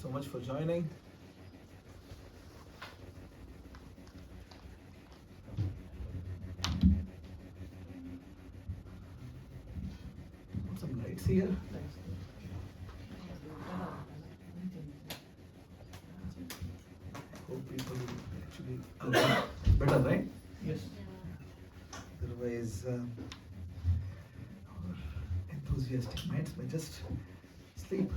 so much for joining. Put some lights here. Hope people actually better, right? Yes. Otherwise, our enthusiastic minds may just sleep.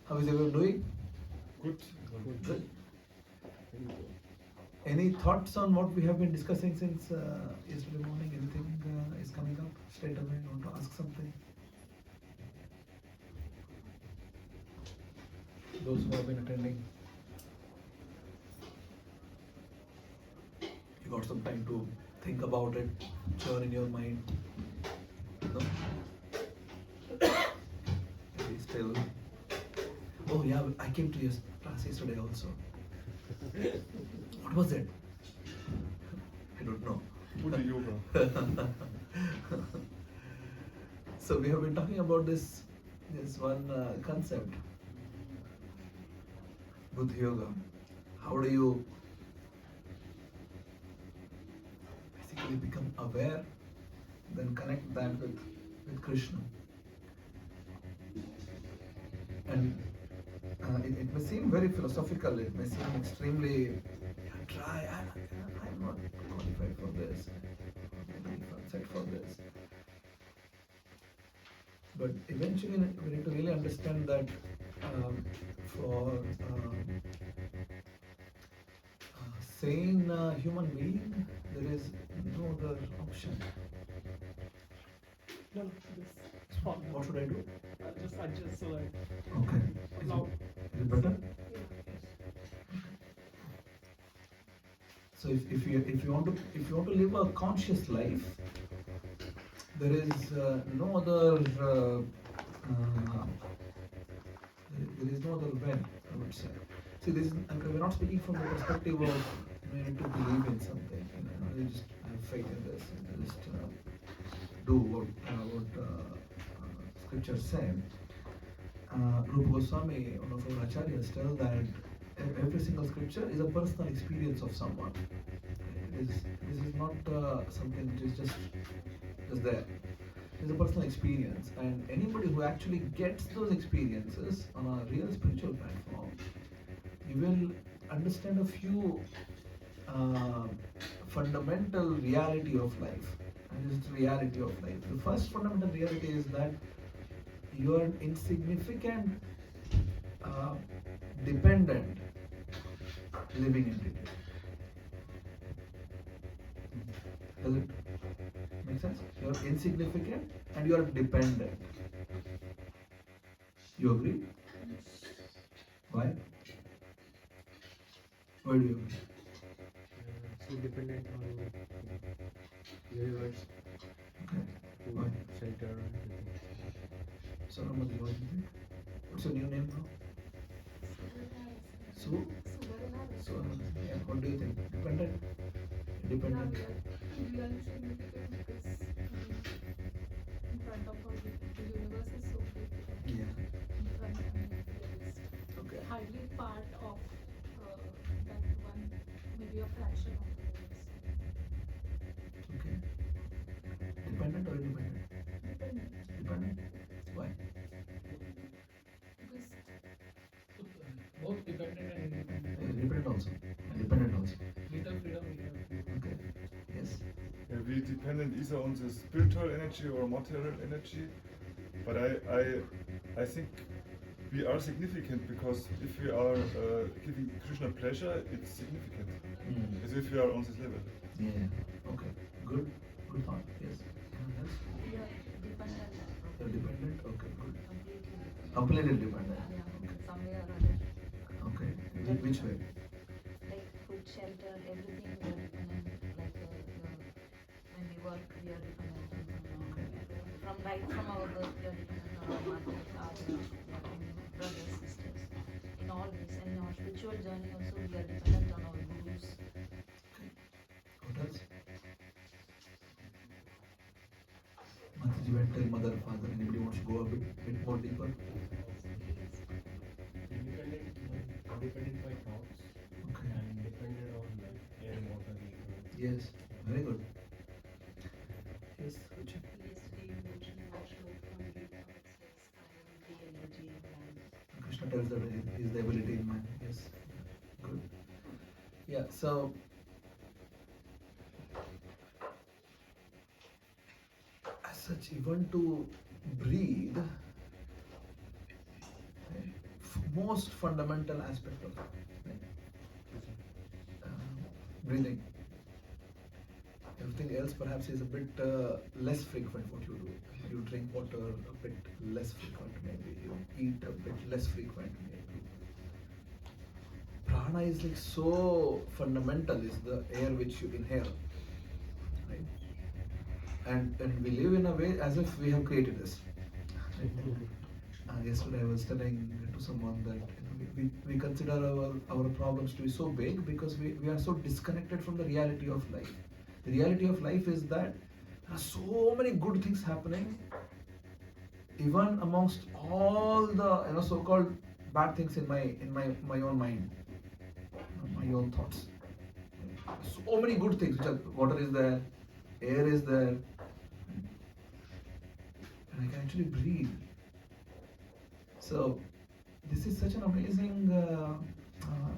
How is everyone doing? Good. Good. Any thoughts on what we have been discussing since yesterday morning? Anything is coming up straight away? You want to ask something? Those who have been attending, you got some time to think about it, churn in your mind. No? Maybe still. Oh yeah, I came to your class yesterday also. What was it? I don't know. Bhakti Yoga. So we have been talking about this one concept, Bhakti Yoga. How do you basically become aware, then connect that with Krishna? And it may seem very philosophical, it may seem extremely, I'm not qualified for this, I'm set for this. But eventually we need to really understand that for a sane human being, there is no other option. No, this is fine. What should I do? Just adjust so that. Okay. Is it better? So if you want to live a conscious life, there is no other way, I would say. See, we're not speaking from the perspective of we need to believe in something. You just have faith in this, and just do what scriptures say. Rupa Goswami, one of our acharyas, tell that every single scripture is a personal experience of someone. This is not something which is just there. It's a personal experience, and anybody who actually gets those experiences on a real spiritual platform, you will understand a few fundamental reality of life. And this is the reality of life. The first fundamental reality is that you are insignificant, dependent living entity. Does it make sense? You are insignificant and you are dependent. You agree? Why? Why do you agree? So dependent on universe, Okay. food, Why? shelter, everything. So, Ramadi, what do you think? What's your new name now? Sue? So, yeah, what do you think? Dependent? Independent? We are insignificant because in front of us the universe is so big. Yeah. In front of me, there is Okay. hardly part of that one, maybe a fraction of the universe. Okay. Dependent or independent? Dependent. Dependent. Why? Because Both dependent and independent. Independent also. And dependent also. Little freedom we have. Okay. Yes. We dependent either on the spiritual energy or material energy, but I think we are significant because if we are giving Krishna pleasure, it's significant. As if we are on this level. Yeah. Okay. Good. Good thought. Yes. Anyone else? We are dependent. You're dependent? Okay. Good. Completely. Completely dependent. Yeah, some way or other. Okay. Which way? Like food, shelter, everything we are dependent. Like when we work, we are dependent from our birth, we are dependent on our mother, father, brothers, sisters. In all this, and in our spiritual journey also, we are dependent on our gurus. What else? Mataji went tell mother, father. Anybody want want to go a bit more deeper? Independent by thoughts Okay. and dependent on air, water, nature. Yes. Very good. Yes, Ruchi. Yesterday you mentioned one shloka from Gita which says, I am the energy in man. Krishna tells that he is the ability in man. Yes. Good. Yeah, so as such, even to breathe, most fundamental aspect of it, right? Breathing. Everything else perhaps is a bit less frequent what you do. You drink water a bit less frequent maybe. You eat a bit less frequent maybe. Prana is like so fundamental, is the air which you inhale. Right? And we live in a way as if we have created this. Yesterday I was telling to someone that we consider our problems to be so big because we are so disconnected from the reality of life. The reality of life is that there are so many good things happening, even amongst all the so-called bad things in my own mind, my own thoughts. So many good things. Which are, water is there, air is there, and I can actually breathe. So this is such an amazing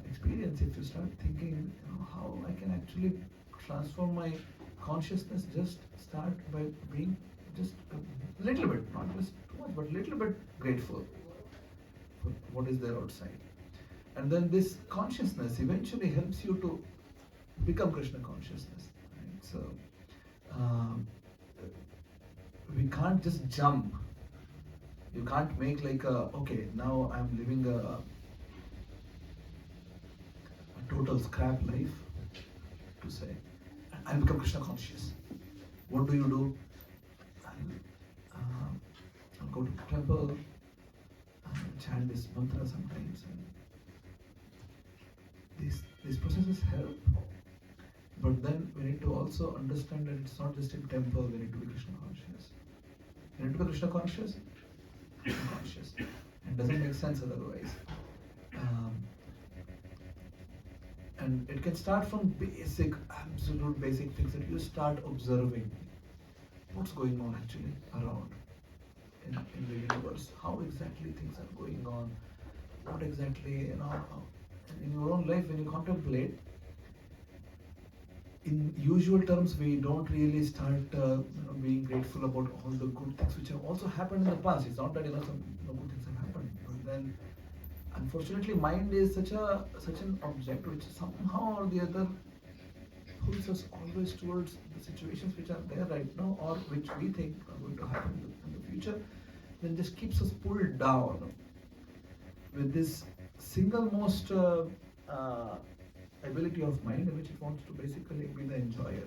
experience if you start thinking how I can actually transform my consciousness. Just start by being just a little bit, not just too much, but a little bit grateful for what is there outside. And then this consciousness eventually helps you to become Krishna consciousness. Right? So we can't just jump. You can't make like okay, now I'm living a total scrap life, to say, and I'll become Krishna conscious. What do? I'll go to the temple, chant this mantra sometimes, and these processes help. But then we need to also understand that it's not just in temple, we need to be Krishna conscious. We need to be Krishna conscious. Conscious. It doesn't make sense otherwise. And it can start from absolute basic things that you start observing what's going on actually around in the universe, how exactly things are going on, what exactly, in your own life when you contemplate. In usual terms, we don't really start being grateful about all the good things which have also happened in the past. It's not that some good things have happened, but then unfortunately, mind is such an object which somehow or the other pulls us always towards the situations which are there right now or which we think are going to happen in the future. Then just keeps us pulled down with this single most ability of mind in which it wants to basically be the enjoyer.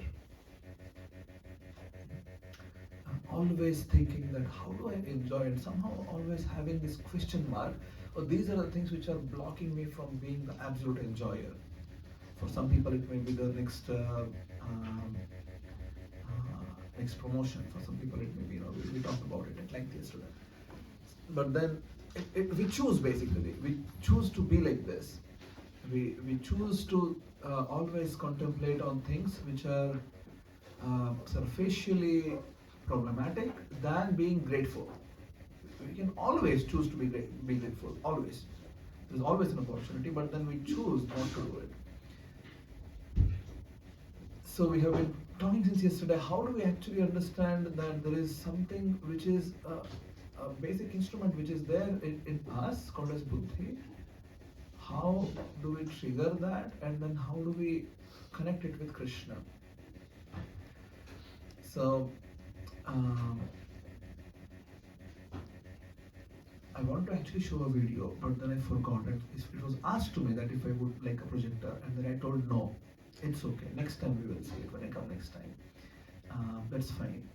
Always thinking that how do I enjoy, and somehow always having this question mark, or these are the things which are blocking me from being the absolute enjoyer. For some people it may be the next next promotion. For some people it may be, we talked about it at length yesterday. But then we choose basically, we choose to be like this. We choose to always contemplate on things which are facially problematic than being grateful. We can always choose to be grateful, always. There's always an opportunity, but then we choose not to do it. So we have been talking since yesterday, how do we actually understand that there is something which is a basic instrument which is there in us called as buddhi. How do we trigger that, and then how do we connect it with Krishna? So I want to actually show a video, but then I forgot it. It was asked to me that if I would like a projector, and then I told no, it's okay. Next time we will see it when I come next time. That's fine.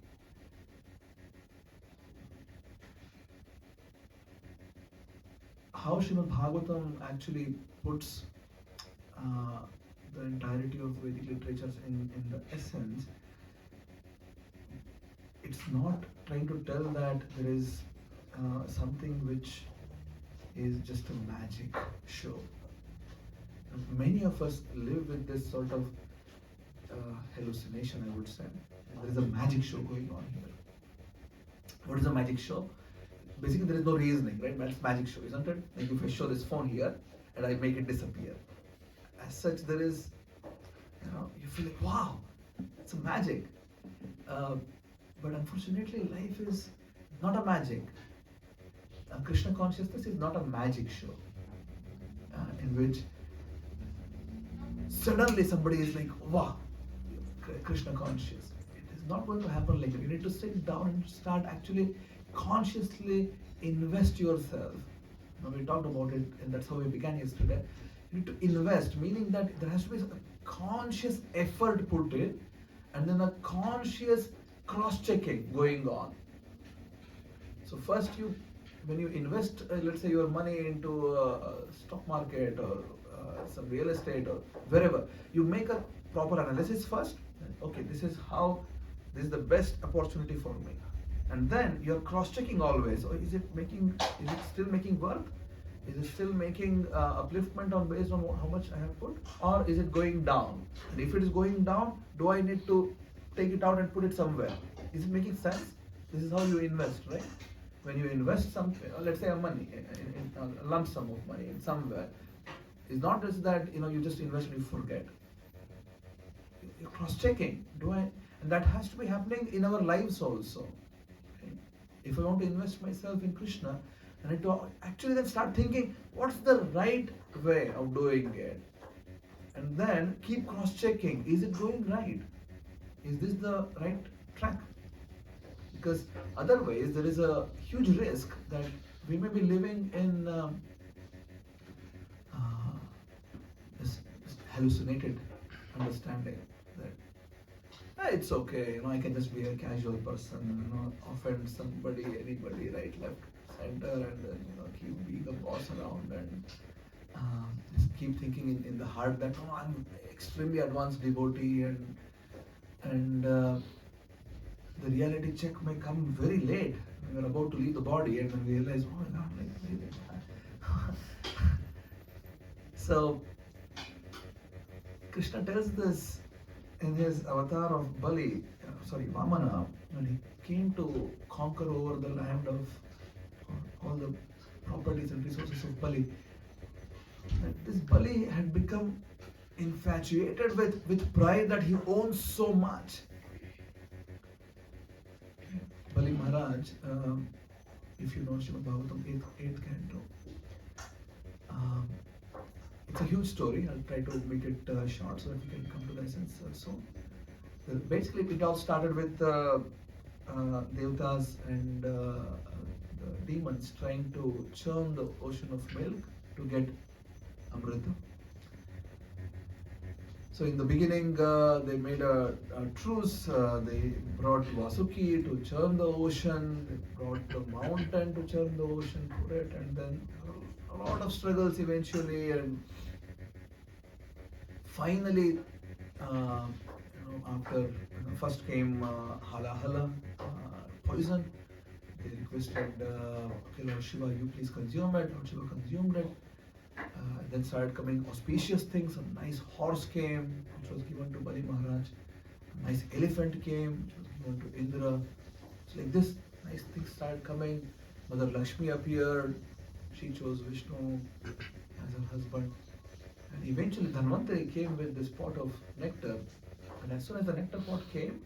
How Śrīmad Bhāgavatam actually puts the entirety of Vedic literatures in the essence. It's not trying to tell that there is something which is just a magic show. Many of us live with this sort of hallucination, I would say. There is a magic show going on here. What is a magic show? Basically, there is no reasoning, right? That's magic show, isn't it? Like if I show this phone here and I make it disappear. As such, there is, you feel like, wow, it's a magic. But unfortunately, life is not a magic. Krishna consciousness is not a magic show in which suddenly somebody is like, wow, Krishna conscious. It is not going to happen like that. You need to sit down and start actually consciously invest yourself. We talked about it, and that's how we began yesterday. You need to invest, meaning that there has to be a conscious effort put in, and then a conscious cross-checking going on. So first, when you invest, let's say your money into a stock market or some real estate or wherever, you make a proper analysis first. Okay, this is the best opportunity for me, and then you're cross-checking always. Or is it still making work? Is it still making upliftment based on how much I have put, or is it going down? And if it is going down, do I need to take it out and put it somewhere? Is it making sense? This is how you invest, right? When you invest something, let's say a money, in a lump sum of money in somewhere, it's not just that you just invest and you forget. You're cross-checking. And that has to be happening in our lives also. Okay? If I want to invest myself in Krishna, I need to actually then start thinking, what's the right way of doing it? And then keep cross-checking. Is it going right? Is this the right track? Because otherwise there is a huge risk that we may be living in this hallucinated understanding that it's okay, I can just be a casual person, offend somebody, anybody, right, left, center, and then keep being a boss around and just keep thinking in the heart that I'm extremely advanced devotee and the reality check may come very late when we're about to leave the body and then we realize, oh my God, So Krishna tells this in his avatar of Vamana, when he came to conquer over the land of all the properties and resources of Bali. And this Bali had become infatuated with pride that he owns so much. Bali Maharaja, if you know Śrīmad Bhāgavatam, 8th Canto. It's a huge story. I'll try to make it short so that we can come to the essence soon. Basically, it all started with Devatas and the demons trying to churn the ocean of milk to get Amrita. So in the beginning, they made a truce. They brought Vasuki to churn the ocean. They brought the mountain to churn the ocean for it, and then a lot of struggles eventually. And finally, after first came Hala poison. They requested, okay, Lord Shiva, you please consume it. Lord Shiva consumed it. Then started coming auspicious things. A nice horse came, which was given to Bali Maharaj. A nice elephant came, which was given to Indra. So like this, nice things started coming. Mother Lakshmi appeared. She chose Vishnu as her husband. And eventually Dhanvantari came with this pot of nectar. And as soon as the nectar pot came,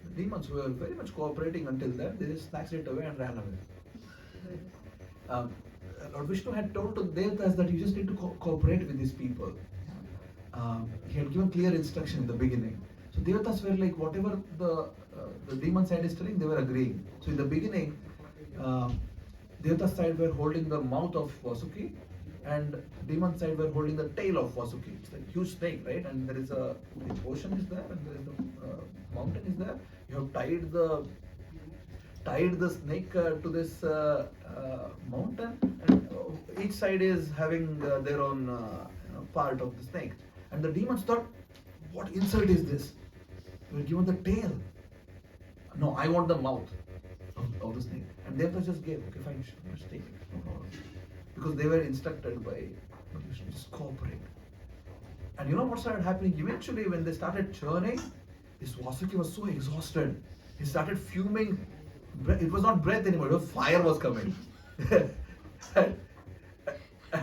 the demons were very much cooperating until then. They just snatched it away and ran away. Lord Vishnu had told to the Devatas that you just need to cooperate with these people. He had given clear instruction in the beginning. So Devatas were like, whatever the demon side is telling, they were agreeing. So in the beginning, Devata side were holding the mouth of Vasuki, and demon side were holding the tail of Vasuki. It's like a huge snake, right? And there is the ocean is there, and there is the mountain is there. You have tied the snake to this mountain, and each side is having their own part of the snake. And the demons thought, what insult is this? We are given the tail. No, I want the mouth of the snake. And And Devtas just gave, okay, fine, just take it. No problem. Because they were instructed by Krishna, just cooperate. And you know what started happening? Eventually, when they started churning, this Vasuki was so exhausted. He started fuming. It was not breath anymore, it was fire was coming.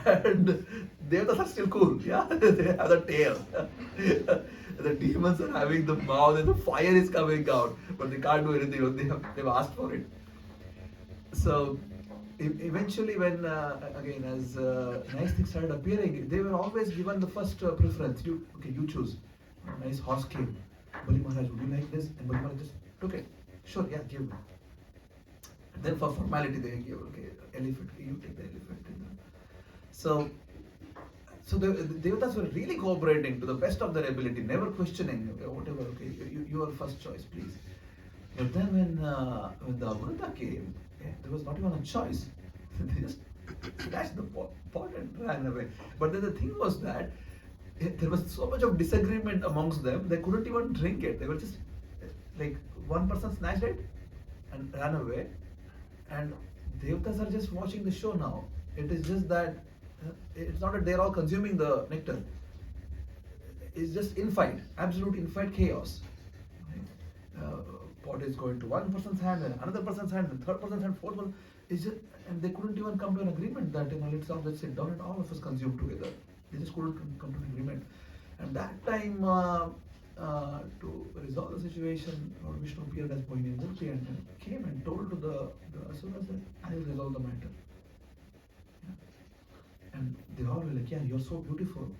and Devtas are still cool. Yeah, they have the tail. The demons are having the mouth and the fire is coming out, but they can't do anything. They've asked for it. So eventually, when again as nice things started appearing, they were always given the first preference. You choose. A nice horse came. Bali Maharaja, would you like this? And Bali Maharaja just took it. Sure, yeah, give me. And then for formality, they give, okay, elephant. You take the elephant. So the Devatas were really cooperating to the best of their ability, never questioning, whatever, okay, you are first choice, please. But then when the Amrita came, there was not even a choice. They just snatched the pot and ran away. But then the thing was that there was so much of disagreement amongst them, they couldn't even drink it. They were just like, one person snatched it and ran away, and Devatas are just watching the show now. It is just that it's not that they're all consuming the nectar. It's just infight, absolute infight chaos. Pot is going to one person's hand, and another person's hand, and third person's hand, fourth person. It's just, and they couldn't even come to an agreement that let's sit down and all of us consume together. They just couldn't come to an agreement. And that time, to resolve the situation, Lord Vishnu appeared as Mohini Murti and came and told to the asuras that I will resolve the matter. And they all were like, yeah, you're so beautiful.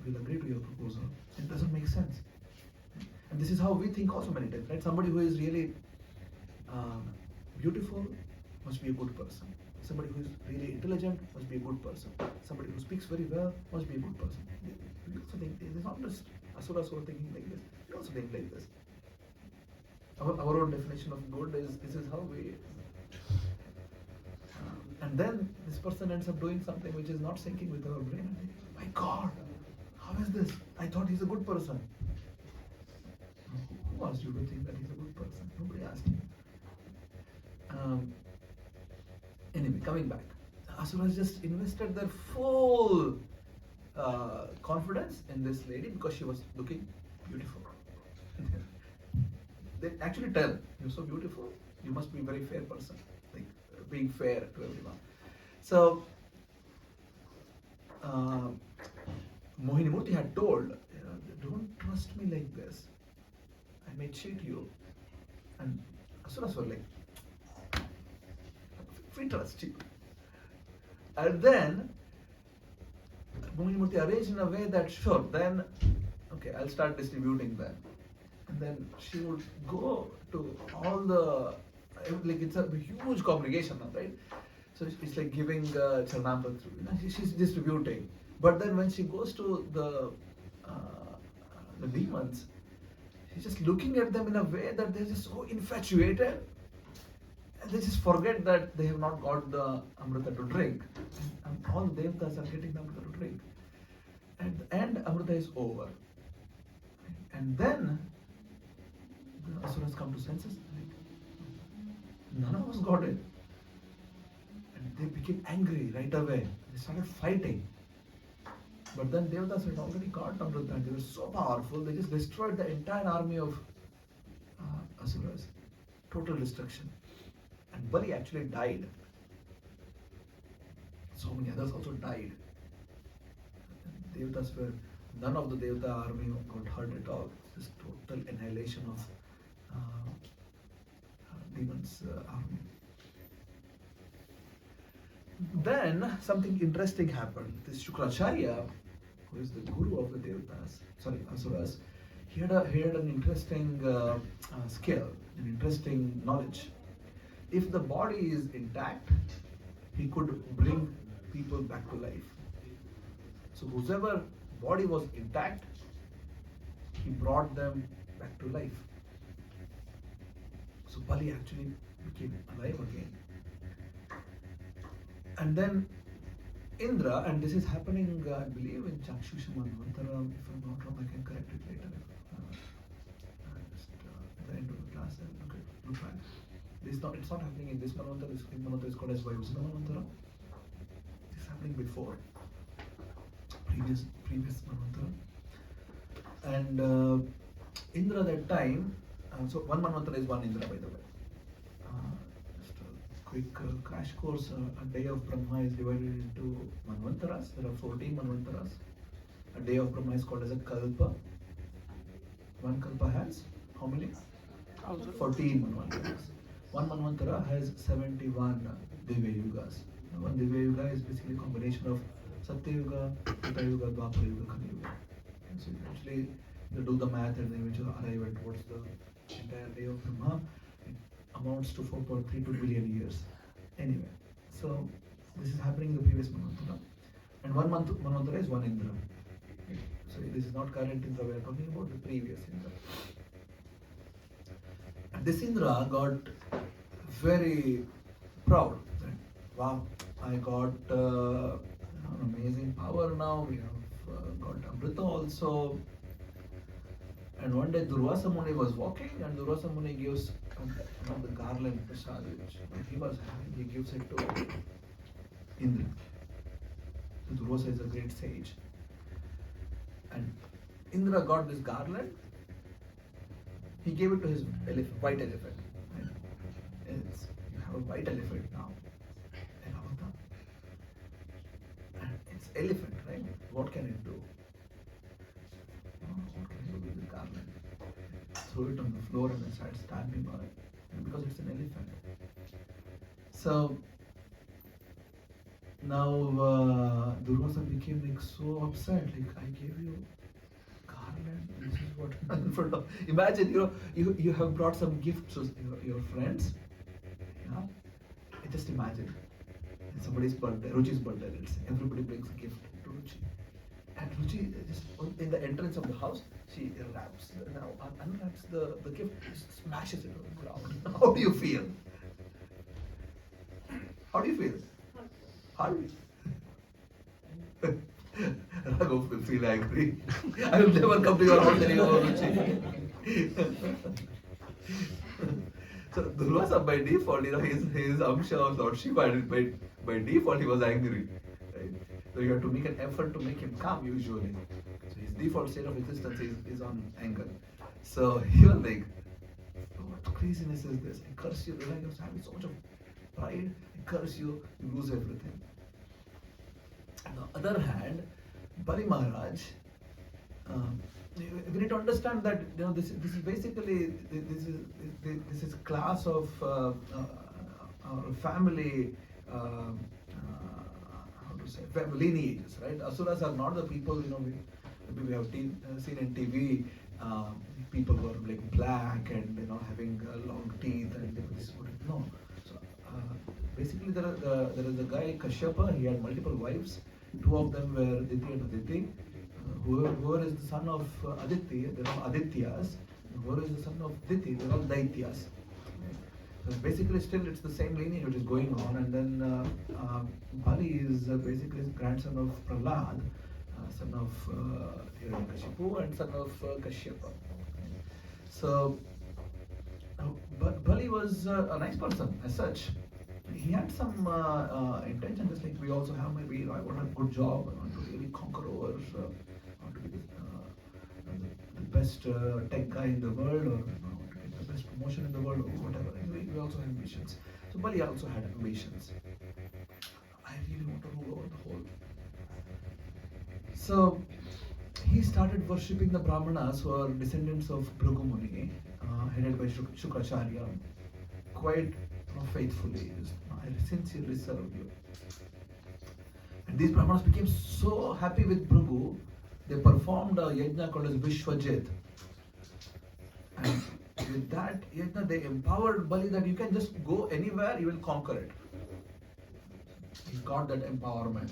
We'll agree to your proposal. It doesn't make sense. And this is how we think also many times, right? Somebody who is really beautiful must be a good person. Somebody who is really intelligent must be a good person. Somebody who speaks very well must be a good person. We also think, it's not just asuras who are thinking like this. We also think like this. Our own definition of good is, this is how we... and then this person ends up doing something which is not syncing with our brain. And my God, how is this? I thought he's a good person. Who asked you to think that he's a good person? Nobody asked you. Anyway, coming back. Asuras just invested their full confidence in this lady because she was looking beautiful. They actually tell, you're so beautiful, you must be a very fair person. Like being fair to everyone. So, Mohini Murti had told, don't trust me like this. I may cheat you. And Asuras were like, we trust you. And then Mohini Murti arranged in a way that, sure, then, okay, I'll start distributing them. And then she would go to all the, like it's a huge congregation now, right? So it's like giving Charnamrita through, she's distributing. But then when she goes to the demons, she's just looking at them in a way that they're just so infatuated. And they just forget that they have not got the Amrita to drink. And all the Devatas are getting the Amrita to drink. And Amrita is over. And then the Asuras come to senses. None of us got it. And they became angry right away. They started fighting. But then Devatas had already got Amrita and they were so powerful, they just destroyed the entire army of Asuras. Total destruction. And Bali actually died. So many others also died. And Devatas were, none of the Devata army got hurt at all. This total annihilation of demons' army. Then something interesting happened. This Shukracharya, who is the guru of the Devatas, Asuras, he had an interesting skill, an interesting knowledge. If the body is intact, he could bring people back to life. So whoever body was intact, he brought them back to life. So Bali actually became alive again. And then Indra, and this is happening, I believe, in Chakshusha Manvantara. If I'm not wrong, I can correct it later. Just at the end of the class, I'll look back. It's not happening in this Manvantara. This Manvantara is called as Vayusana Manvantara. It's happening before. Previous Manvantara. And Indra that time, so one Manvantara is one Indra, by the way. Just a quick crash course. A day of Brahma is divided into Manvantaras. There are 14 Manvantaras. A day of Brahma is called as a Kalpa. One Kalpa has how many? 14 Manvantaras. One Manvantara has 71 Divya Yugas. One Divya Yuga is basically a combination of Satya Yuga, Treta Yuga, Dwapara Yuga, Kali Yuga. And so eventually you do the math and then eventually arrive at what's the entire day of Brahma. It amounts to 4.32 billion years. Anyway, so this is happening in the previous Manvantara. And one Manvantara is one Indra. So this is not current Indra, we are talking about the previous Indra. And this Indra got very proud that, wow, I got an amazing power now, we have got Amrita also. And one day Durvasa Muni was walking and Durvasa Muni gives the garland prasad which he was having, he gives it to Indra. So Durvasa is a great sage. And Indra got this garland, he gave it to his white elephant. Right? You have a white elephant now. And it's elephant, right? What can it do? What can it do with the garland? Throw it on the floor and then start stamping on it. And because it's an elephant. So now Durvasa became like so upset, like I gave you garland, this is what in front of. Imagine, you have brought some gifts to your friends. Yeah? Just imagine. It's somebody's birthday, Ruchi's birthday, let's say. Everybody brings a gift to Ruchi. And Ruchi, just in the entrance of the house, she unwraps the gift, just smashes it on the ground. How do you feel? How do you feel? Hard. Raghav will feel angry. I will never come to your house anymore, Ruchi. So Durvasa by default, his Amsha of Lord Shiva, by default he was angry. Right? So you have to make an effort to make him calm usually. So his default state of existence is on anger. So he was like, what craziness is this? I curse you, you're having so much of pride, I curse you, you lose everything. On the other hand, Bali Maharaj, we need to understand that this is basically this is class of family lineages, right? Asuras are not the people we have seen in TV. People who are like black and having long teeth and this no. So basically there is a guy Kashyapa. He had multiple wives. Two of them were Diti and Aditi. Whoever is the son of Aditi, they're all Adityas. Whoever is the son of Diti, they're all Daityas. So basically still it's the same lineage which is going on. And then Bali is basically grandson of Prahlad, son of Hiranyakashipu and son of Kashyapa. So Bali was a nice person as such. He had some intention, just like we also have. Maybe I want a good job, I want to really conquer over, I want to be the best tech guy in the world, or I want to get the best promotion in the world, or whatever. We also have ambitions. So Bali also had ambitions. I really want to rule over the whole. So he started worshipping the Brahmanas who are descendants of Bhrigu Muni, headed by Shukracharya, quite faithfully. I sincerely serve you. And these Brahmanas became so happy with Bhrigu, they performed a yajna called as Vishwajit. And with that yajna, they empowered Bali that you can just go anywhere, you will conquer it. He got that empowerment.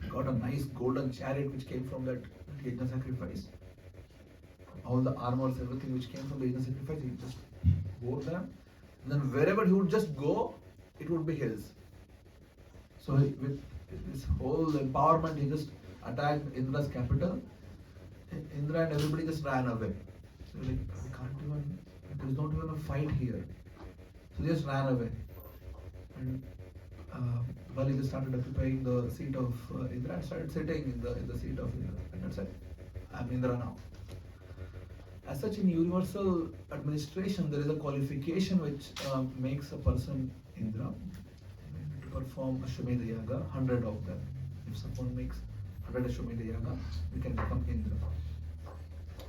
He got a nice golden chariot which came from that yajna sacrifice. All the armors, everything which came from the yajna sacrifice, he just wore them. And then wherever he would just go, it would be his. So with this whole empowerment, he just attacked Indra's capital. Indra and everybody just ran away. So like, we can't even, there's not even a fight here. So they just ran away. And Bali just started occupying the seat of Indra and started sitting in the seat of Indra. And that's it. I'm Indra now. As such, in universal administration, there is a qualification which makes a person Indra. To perform Ashwamedha Yaga, 100 of them. If someone makes 100 Ashwamedha Yaga, we can become Indra.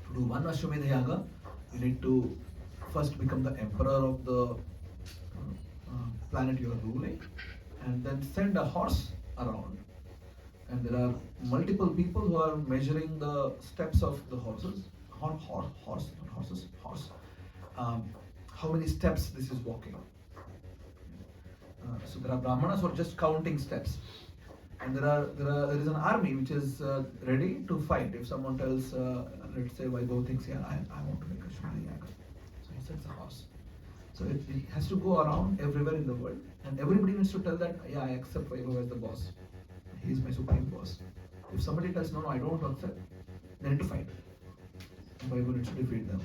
To do one Ashwamedha Yaga, you need to first become the emperor of the planet you are ruling, and then send a horse around. And there are multiple people who are measuring the steps of the horses. How many steps this is walking. So there are brahmanas who are just counting steps, and there is an army which is ready to fight. If someone tells, let's say Vaibhav thinks, yeah, I want to make a Shwamedha Yaga, so he sets a horse. So it has to go around everywhere in the world, and everybody needs to tell that, yeah, I accept Vaibhav as the boss. He is my supreme boss. If somebody tells, no, I don't accept, they need to fight. Vaibhav needs to defeat them.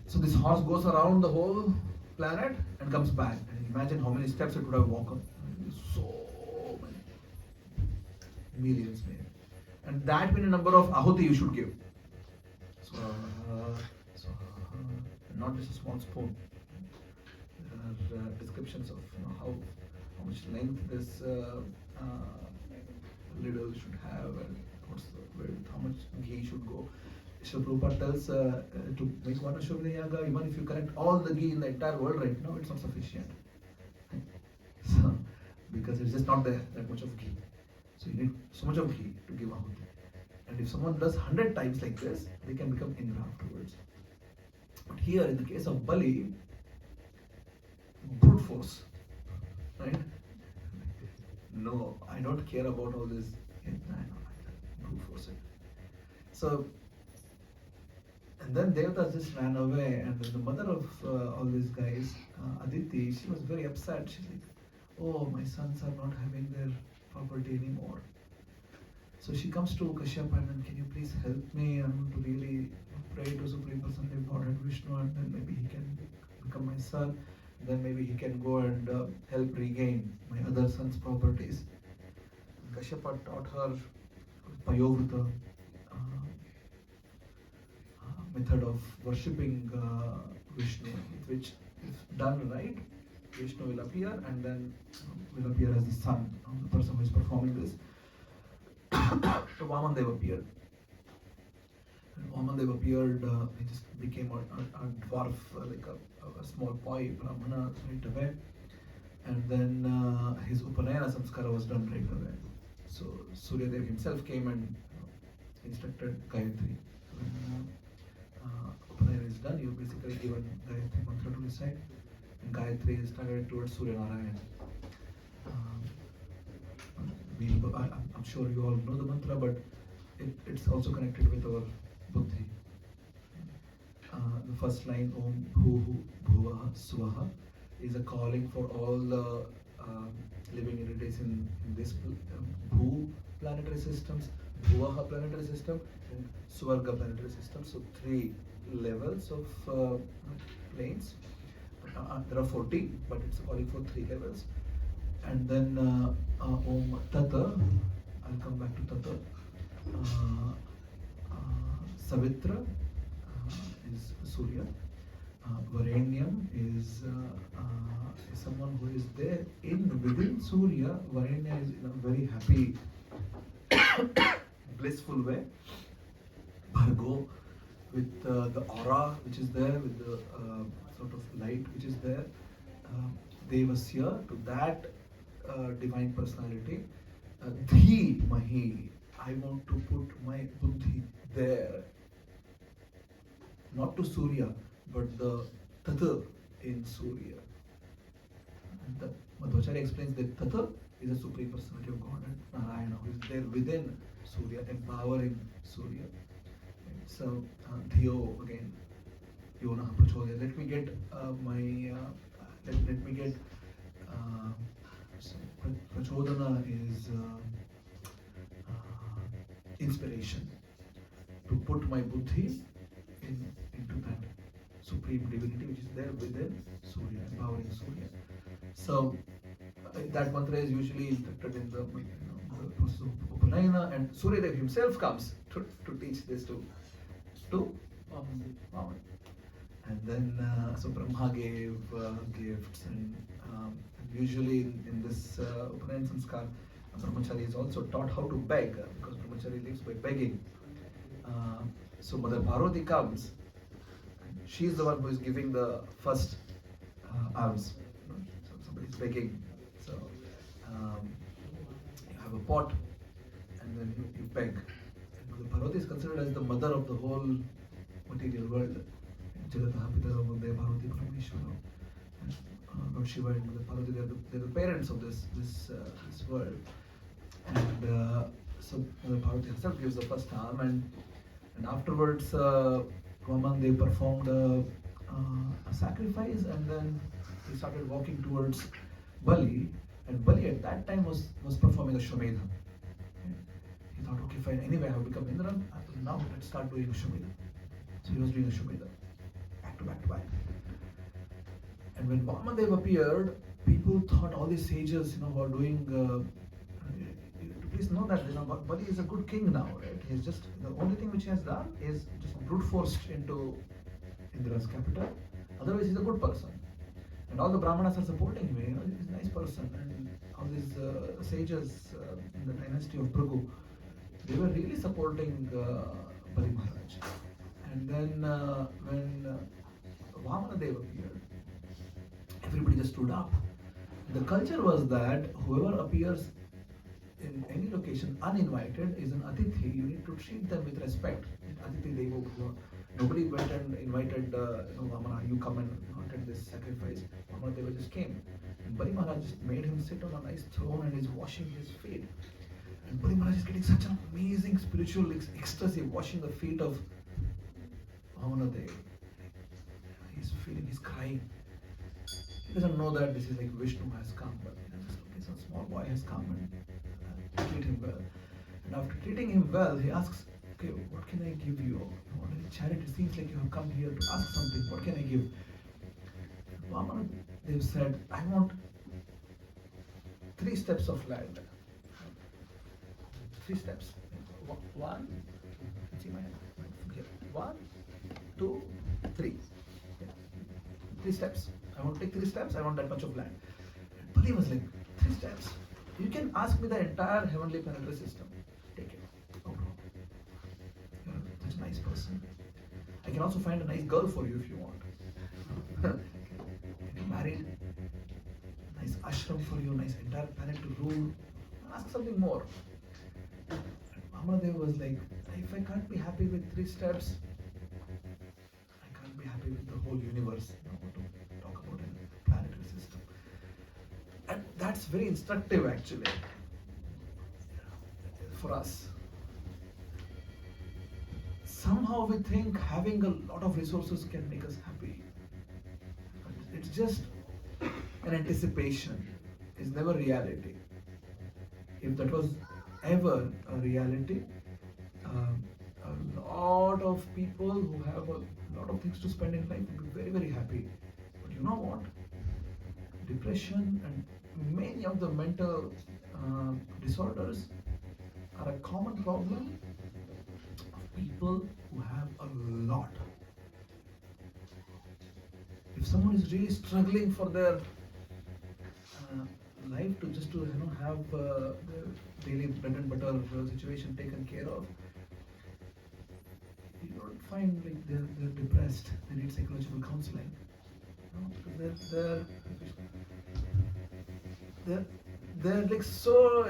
So this horse goes around the whole planet and comes back. And imagine how many steps it would have walked. So many. Millions maybe. And that many number of ahuti you should give. So, not just a small spoon. There are descriptions of how much length this ladle should have and what's the width, how much ghee should go. Srila Prabhupada tells to make one Ashwamedha Yaga, even if you collect all the ghee in the entire world right now, it's not sufficient. So, because it's just not there, that much of ghee. So you need so much of ghee to give ahuti. And if someone does 100 times like this, they can become Indra afterwards. But here, in the case of Bali, brute force, right? No, I don't care about all this. Brute force it. So, and then Devatas just ran away, and then the mother of all these guys, Aditi, she was very upset. She's like, oh, my sons are not having their property anymore. So she comes to Kashyapa and, can you please help me? I want to really pray to Supreme Personality of Godhead Vishnu, and then maybe he can become my son. Then maybe he can go and help regain my other son's properties. Kashyapa taught her Payovrita method of worshipping Vishnu, which, if done right, Vishnu will appear and then will appear as the son of the person who is performing this. So Vamandev appeared. And Vamandev appeared, he just became a dwarf, like a small boy, Brahmana, right away. And then his Upanayana samskara was done right away. So Suryadev himself came and instructed Gayatri. When Upanayana is done, you basically given Gayatri mantra to recite. And Gayatri is targeted towards Surya Narayan. I'm sure you all know the mantra, but it's also connected with our buddhi. The first line, Om Bhuhu Bhuvaha Swaha, is a calling for all the living entities in this Bhu planetary systems, Bhuvaha planetary system, and Swarga planetary system. So 3 levels of planes. There are 40, but it's calling for 3 levels. And then Om Tata, I'll come back to Tata. Savitra is Surya. Varenyam is someone who is there within Surya. Varenya is in a very happy, blissful way. Bhargo, with the aura which is there, with the sort of light which is there. Devasya, to that divine personality. Dhi Mahi, I want to put my buddhi there. Not to Surya, but the Tata in Surya. And the Madhvacharya explains that Tata is the Supreme Personality of God, and Narayana, who is there within Surya, empowering Surya. So, Dhiyo again, Yona Prachodaya. Let me get let me get Prachodana is inspiration to put my buddhi into that supreme divinity which is there within Surya, empowering Surya. So that mantra is usually instructed in the, the process of Upanayana, and Surya Dev himself comes to teach this to Vaman. And then so Brahma gave gifts, and usually in this Upanayana Sanskar, Brahmachari is also taught how to beg, because Brahmachari lives by begging. So Mother Parvati comes, and she is the one who is giving the first alms. So somebody is begging. So you have a pot, and then you beg. And Mother Parvati is considered as the mother of the whole material world. Jagataha Pitaro Vande Parvati Parameshwara. Lord Shiva and Mother Parvati, they're the parents of this world. And so Mother Parvati herself gives the first alm, and afterwards Vaman, they performed a sacrifice, and then he started walking towards Bali, and Bali at that time was performing a Shramedha. He thought, okay fine, anyway I have become Indra, now let's start doing a Shramedha. So he was doing a Shramedha, back to back to back. And when Vamadev appeared, people thought all these sages, who are doing. Please know that Bali is a good king now, right? He's just the only thing which he has done is just brute forced into Indra's capital. Otherwise, he's a good person, and all the Brahmanas are supporting him. He's a nice person, and all these sages in the dynasty of Bhrigu, they were really supporting Bali Maharaja. And then when Vamanadev appeared, everybody just stood up. The culture was that whoever appears in any location uninvited is an atithi. You need to treat them with respect. Atithi Devo Bhava. Nobody went and invited Vamana, you come and attend this sacrifice. Vamanadeva just came. And Bali Maharaj just made him sit on a nice throne and is washing his feet. And Bali Maharaj is getting such an amazing spiritual ecstasy washing the feet of Vamanadeva. He's crying. He doesn't know that this is like Vishnu has come, but some small boy has come and treat him well. And after treating him well, he asks, okay, what can I give you? Charity, seems like you have come here to ask something. What can I give? Vamanadev said, I want 3 steps of land. 3 steps. 1, see my hand. Here. 1, 2, 3. 3 steps. I want to take 3 steps. I want that much of land. But he was like, 3 steps. You can ask me the entire heavenly planetary system. Take it. No problem. You're such a nice person. I can also find a nice girl for you if you want. Get you married. Nice ashram for you. Nice entire planet to rule. Ask something more. And Vamanadev was like, if I can't be happy with 3 steps, I can't be happy with the whole universe. To talk about a planetary system. And that's very instructive actually for us. Somehow we think having a lot of resources can make us happy. But it's just an anticipation. It's never reality. If that was ever a reality, a lot of people who have a lot of things to spend in life will be very, very happy. But you know what? Depression and many of the mental disorders are a common problem of people who have a lot. If someone is really struggling for their life to have their daily bread and butter situation taken care of, you don't find like they're depressed. They need psychological counseling. Because they're like so,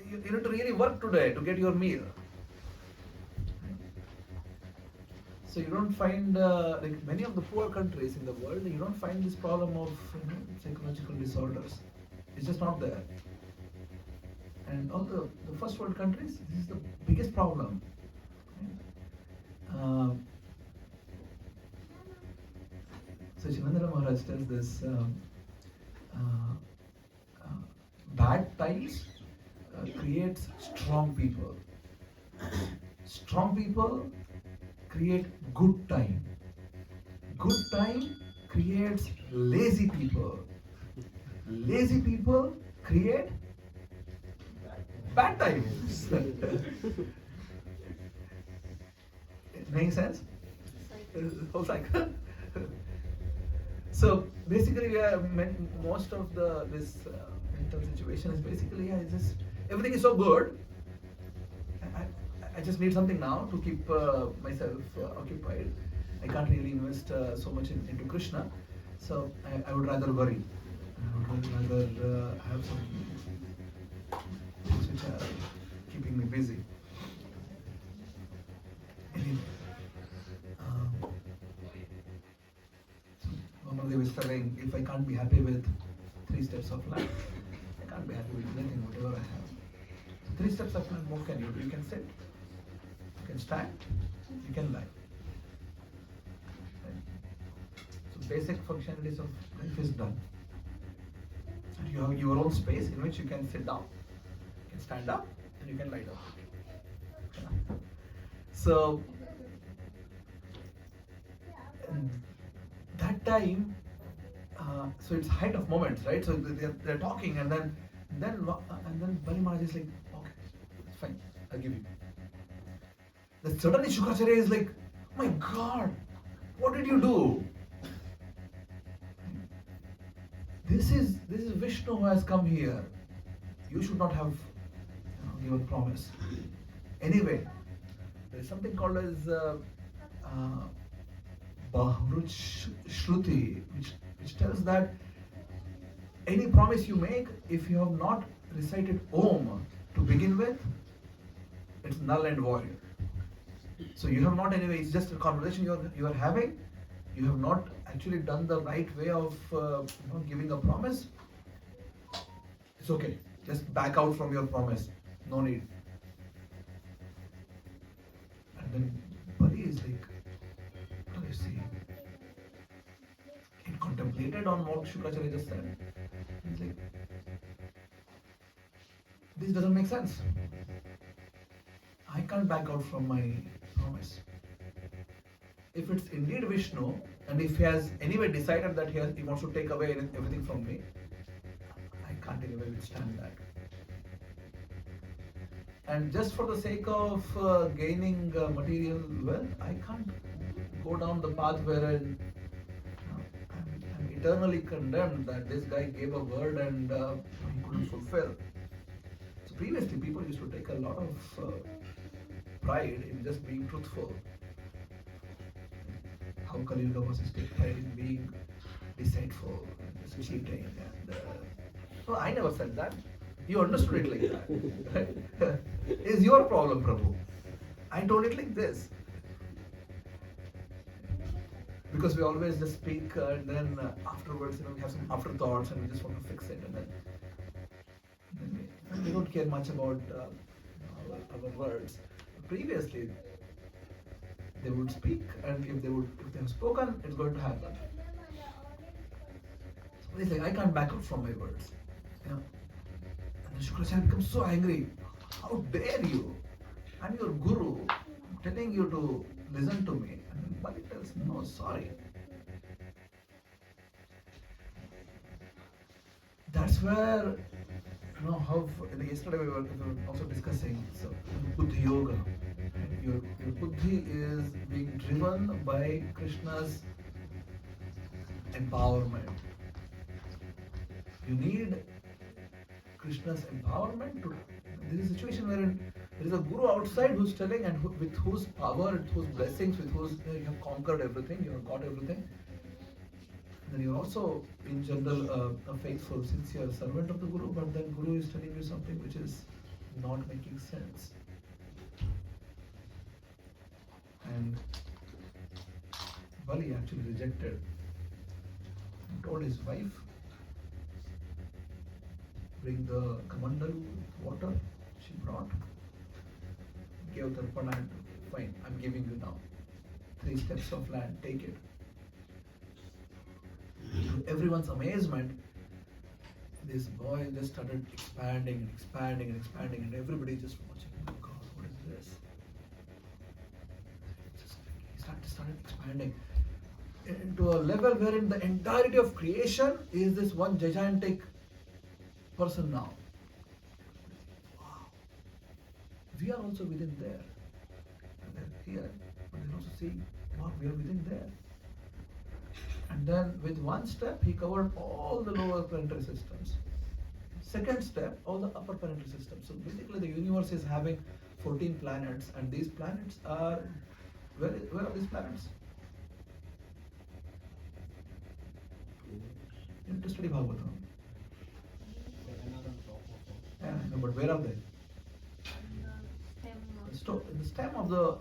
you need to really work today to get your meal. So you don't find, like many of the poor countries in the world, you don't find this problem of psychological disorders. It's just not there. And all the first world countries, this is the biggest problem. So Nilambara Maharaj tells this, bad times creates strong people. Strong people create good time. Good time creates lazy people. Lazy people create bad times. Making sense? Whole cycle. So basically, most of this mental situation is basically, it's just everything is so good. I just need something now to keep myself occupied. I can't really invest so much into Krishna, so I would rather worry. I would rather have some things which are keeping me busy. Anyway, Mamadev is telling, if I can't be happy with 3 steps of life, I can't be happy with anything, whatever I have. 3 steps of life, what can you do? You can sit, you can stand, you can lie. So basic functionalities of life is done. And you have your own space in which you can sit down, you can stand up, and you can lie down. Yeah. So that time, so it's height of moments, right? So they're talking, and then Bali Maharaja is like, okay, it's fine, I'll give you. Then suddenly Shukracharya is like, oh my God, what did you do? This is Vishnu who has come here. You should not have given promise. Anyway, there is something called as Bahruch Shruti, which tells that any promise you make, if you have not recited Om to begin with, it's null and void. So you have not anyway, it's just a conversation you are having. You have not actually done the right way of giving a promise. It's okay. Just back out from your promise. No need. And then Bali is like, what are you saying? He contemplated on what Shukracharya just said. He's like, this doesn't make sense. I can't back out from my promise. If it's indeed Vishnu, and if he has anyway decided that he wants to take away everything from me, I can't anyway withstand that. And just for the sake of gaining material wealth, I can't go down the path where I'm eternally condemned that this guy gave a word and he couldn't fulfill. So previously, people used to take a lot of pride in just being truthful. How Kali Yuga was take pride in being deceitful and just cheating. And no, I never said that. You understood it like that. Right? It's your problem, Prabhu. I told it like this. Because we always just speak and then afterwards, we have some afterthoughts and we just want to fix it, and then we don't care much about our words. Previously, they would speak, and if they have spoken, it's going to happen. So he's like, I can't back out from my words. And the Shukracharya becomes so angry. How dare you? I'm your guru. I'm telling you to listen to me. And Bali tells, no, sorry. That's where, how yesterday we were also discussing Bhakti Yoga. Your buddhi is being driven by Krishna's empowerment. You need Krishna's empowerment to. There is a situation wherein there is a guru outside who's telling, and with whose power, with whose blessings, with whose you have conquered everything, you have got everything. Then you're also, in general, a faithful, sincere servant of the guru, but then guru is telling you something which is not making sense. And Bali actually rejected and told his wife, bring the kamandal water. She brought, gave Tarpana, and fine, I'm giving you now 3 steps of land, take it. To everyone's amazement, this boy just started expanding and expanding and expanding, and everybody just watching, oh my God, what is this? He started expanding. into a level wherein the entirety of creation is this one gigantic person now. Wow. We are also within there. And then here, but then also see, wow, we are within there. And then with one step, he covered all the lower planetary systems. Second step, all the upper planetary systems. So basically the universe is having 14 planets, and these planets are, where are these planets? You have to study Bhagavatam. Another on top of it. Yeah, no, but where are they? In the stem of the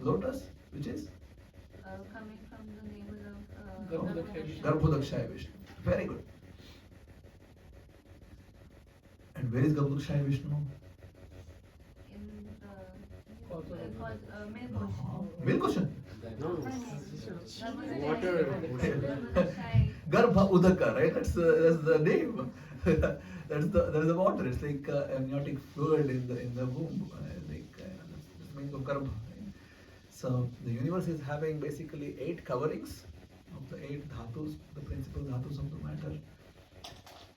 lotus, which is Coming from the neighbor of Garbhodakshaya Vishnu. Garbhodakshaya Vishnu. Very good. And where is Garbhodakshaya Vishnu? in Also- called Milk Milk Ocean. No, Water. Garbha Udaka, right? That's the name. That is the water. It's like amniotic fluid in the womb. That's the meaning of Garbha. Right? So the universe is having basically 8 coverings of the 8 dhatus, the principal dhatus of the matter,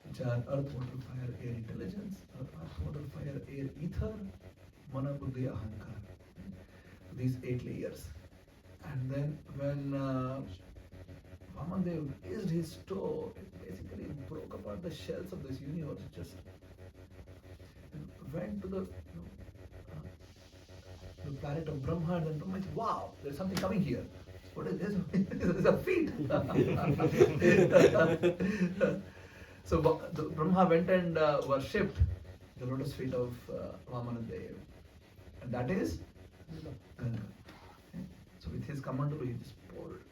which are earth, water, fire, air, intelligence, earth, water, fire, air, ether, mana, buddhi, ahankar. These 8 layers. And then when Vamandev raised his toe, it basically broke apart the shells of this universe, just went to the planet of Brahma, and then Brahma said, wow, there's something coming here. What is this? There's a feet. So Brahma went and worshipped the lotus feet of Vamanadev. And that is Ganga. So with his commandery, he just poured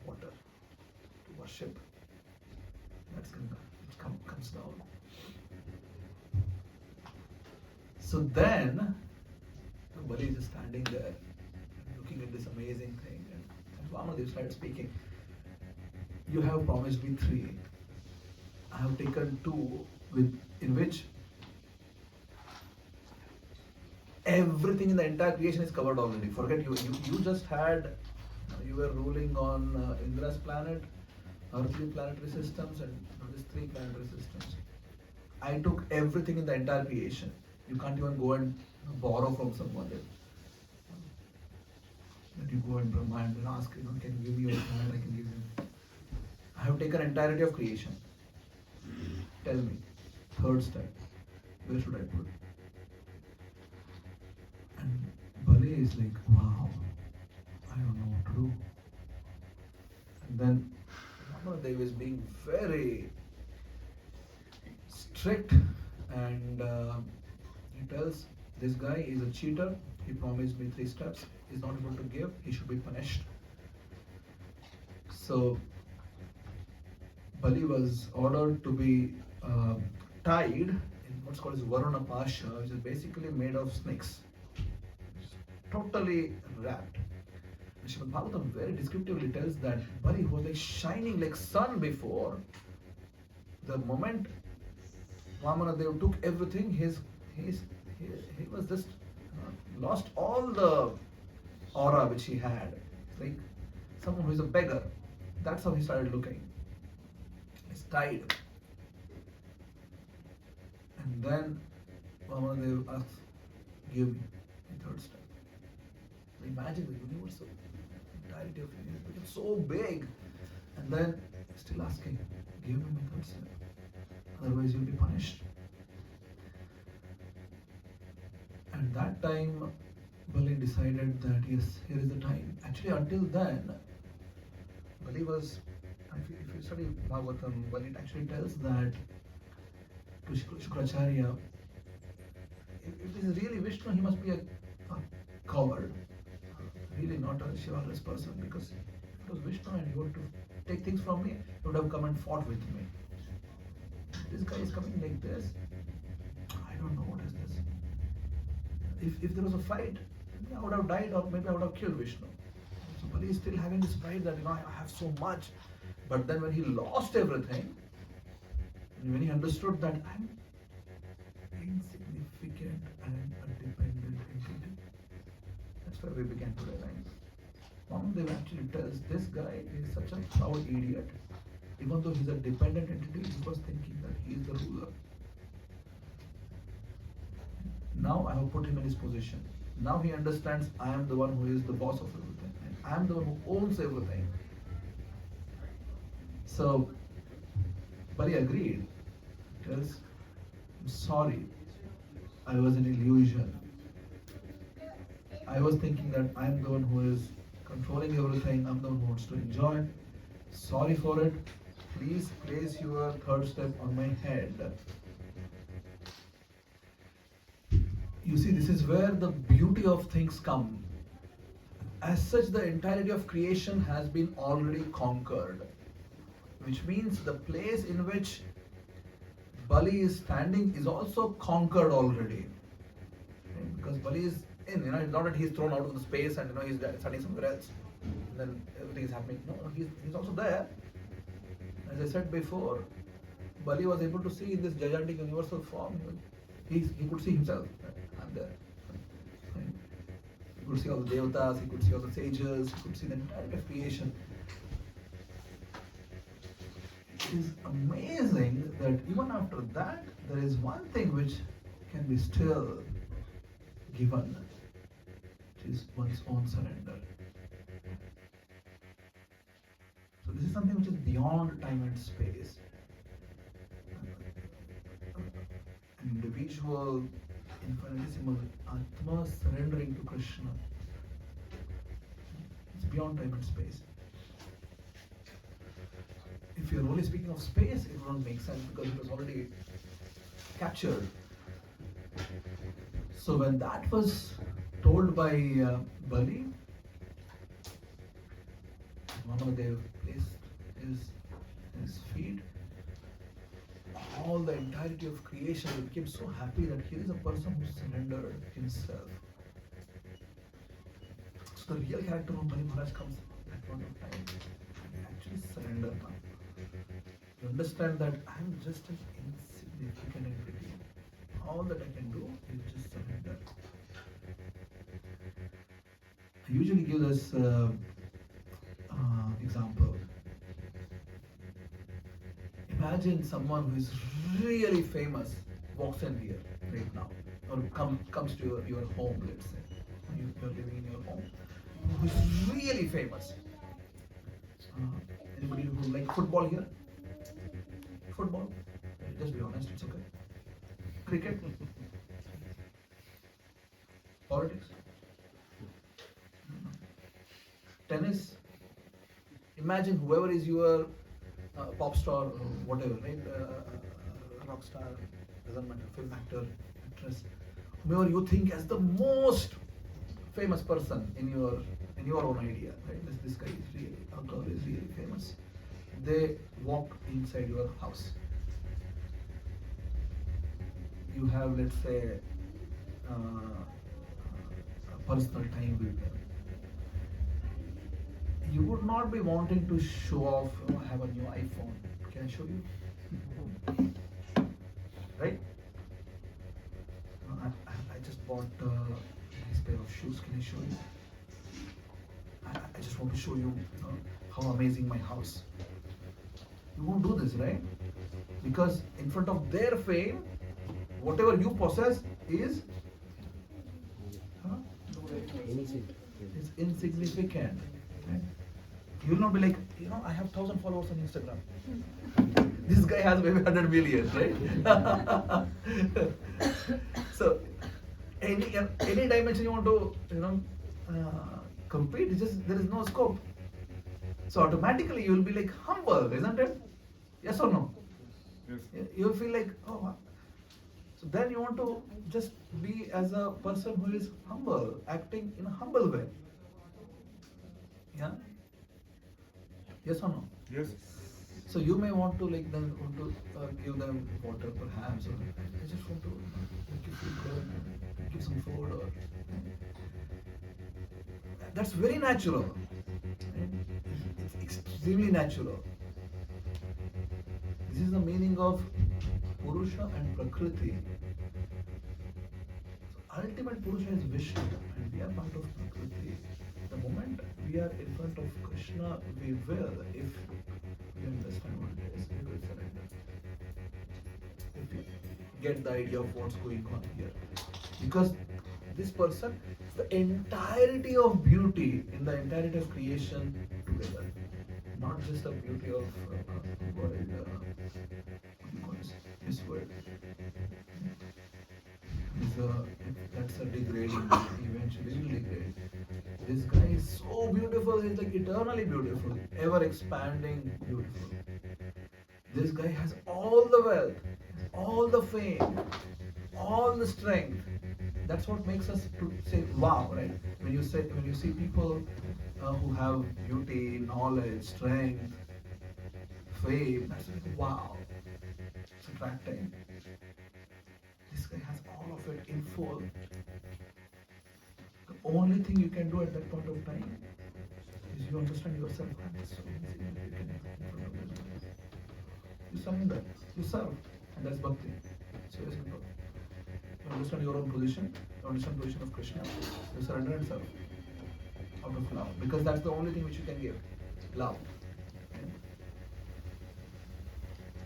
water to worship. That's Ganga, which comes down. So then, Bali is just standing there, looking at this amazing thing, and Vamanadev started speaking. You have promised me 3. I have taken 2, in which everything in the entire creation is covered already. Forget you just had, you were ruling on Indra's planet, earthly planetary systems, and these 3 planetary systems. I took everything in the entire creation. You can't even go and borrow from someone else. That you go and Brahma and ask, can you give me your planet, I can give you. I have taken entirety of creation. Tell me, 3rd step, where should I put? And Bali is like, wow, I don't know what to do. And then Vamanadev is being very strict, and he tells, this guy is a cheater, he promised me 3 steps, he's not able to give, he should be punished. So Bali was ordered to be tied in what's called as Varuna Pasha, which is basically made of snakes. Totally wrapped. Śrīmad Bhāgavatam very descriptively tells that Bali was like shining like sun before. The moment Vamanadev took everything, he was just lost all the aura which he had. It's like someone who is a beggar. That's how he started looking. He's tied. And then Vamanadev asks, give me the 3rd step. Imagine the universe, the entirety of the universe became so big, and then still asking, give me my 3rd step, otherwise you'll be punished. And that time, Bali decided that yes, here is the time. Actually, until then, Bali was, if you study Bhagavatam, Bali actually tells that to Shukracharya, if it is really Vishnu, he must be a coward. Really not a chivalrous person, because if it was Vishnu and he wanted to take things from me, he would have come and fought with me. This guy is coming like this. I don't know what is this. If there was a fight, maybe I would have died, or maybe I would have killed Vishnu. So Bali is still having this pride that I have so much. But then when he lost everything, and when he understood that I'm insignificant and a dependent entity, that's where we began today, right? Vamadev actually tells this guy is such a proud idiot. Even though he's a dependent entity, he was thinking that he is the ruler. Now I have put him in his position. Now he understands I am the one who is the boss of everything. And I am the one who owns everything. So Bali agreed. He tells, I'm sorry, I was an illusion. I was thinking that I am the one who is controlling everything, I'm the one who wants to enjoy. Sorry for it. Please place your third step on my head. You see, this is where the beauty of things come. As such, the entirety of creation has been already conquered. Which means the place in which Bali is standing is also conquered already. Right? Because Bali is in, it's not that he's thrown out of the space and he's standing somewhere else. And then everything is happening. No, he's also there. As I said before, Bali was able to see in this gigantic universal form. He could see himself. I'm there. Right? He could see all the devatas, he could see all the sages, he could see the entirety of creation. It is amazing that even after that, there is one thing which can be still given, which is one's own surrender. So this is something which is beyond time and space. An individual, infinitesimal Atma surrendering to Krishna. It's beyond time and space. If you're only speaking of space, it won't make sense because it was already captured. So when that was told by Bali, Vamadev placed his feet. All the entirety of creation became so happy that here is a person who surrendered himself. So the real character of Bali Maharaja comes at that point of time. He actually surrendered now. You understand that I am just an insignificant entity. All that I can do is just surrender. I usually give this example. Imagine someone who is really famous walks in here right now, or comes to your home, let's say. You're living in your home, who is really famous. Anybody who like football here? Football? Just be honest, it's okay. Cricket? Politics? Tennis? Imagine whoever is your pop star or whatever, right? Rock star, doesn't matter, film actor, actress, whoever you think as the most famous person in your own idea, right? This guy is really, or girl is really famous. They walk inside your house. You have, let's say, a personal time with them. You would not be wanting to show off, I have a new iPhone. Can I show you? Right? I just bought this pair of shoes. Can I show you? I just want to show you, how amazing my house. You won't do this, right? Because in front of their fame, whatever you possess is is insignificant. Right? You will not be like, I have 1,000 followers on Instagram. This guy has maybe 100 million, right? So, any dimension you want to, compete, there is no scope. So automatically you will be like humble, isn't it? Yes or no? Yes. You will feel like, oh. So then you want to just be as a person who is humble, acting in a humble way. Yeah? Yes or no? Yes. So you may want to give them water perhaps, or I just want to make you feel good, give some food, or that's very natural. It's extremely natural. This is the meaning of Purusha and Prakriti. So ultimate Purusha is Vishnu, and we are part of Prakriti. the moment we are in front of Krishna, we will, if we understand what it is, we will surrender. If we get the idea of what's going on here. Because this person, the entirety of beauty in the entirety of creation together. Not just the beauty of this world. That's a degrading, eventually will degrade. This guy is so beautiful, he's like eternally beautiful, ever expanding beautiful. This guy has all the wealth, all the fame, all the strength. That's what makes us to say wow, right? When you see people who have beauty, knowledge, strength, fame, that's like wow. It's attracting. This guy has all of it in full. The only thing you can do at that point of time is you understand yourself. I'm so insignificant in front of this guy. You surrender, you serve, and that's bhakti. It's very simple. You understand your own position, you understand the position of Krishna, you surrender and serve out of love, because that's the only thing which you can give. Love. Okay?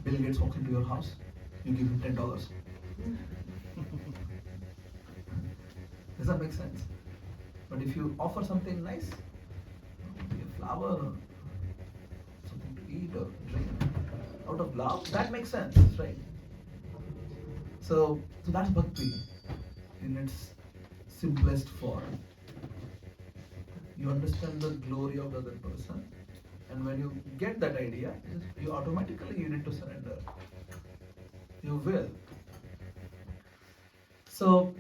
Bill Gates walks into your house, you give him $10. Does that make sense? But if you offer something nice, maybe a flower, something to eat or drink, out of love, that makes sense, right? So that's bhakti in its simplest form. You understand the glory of the other person, and when you get that idea, you automatically need to surrender. You will. So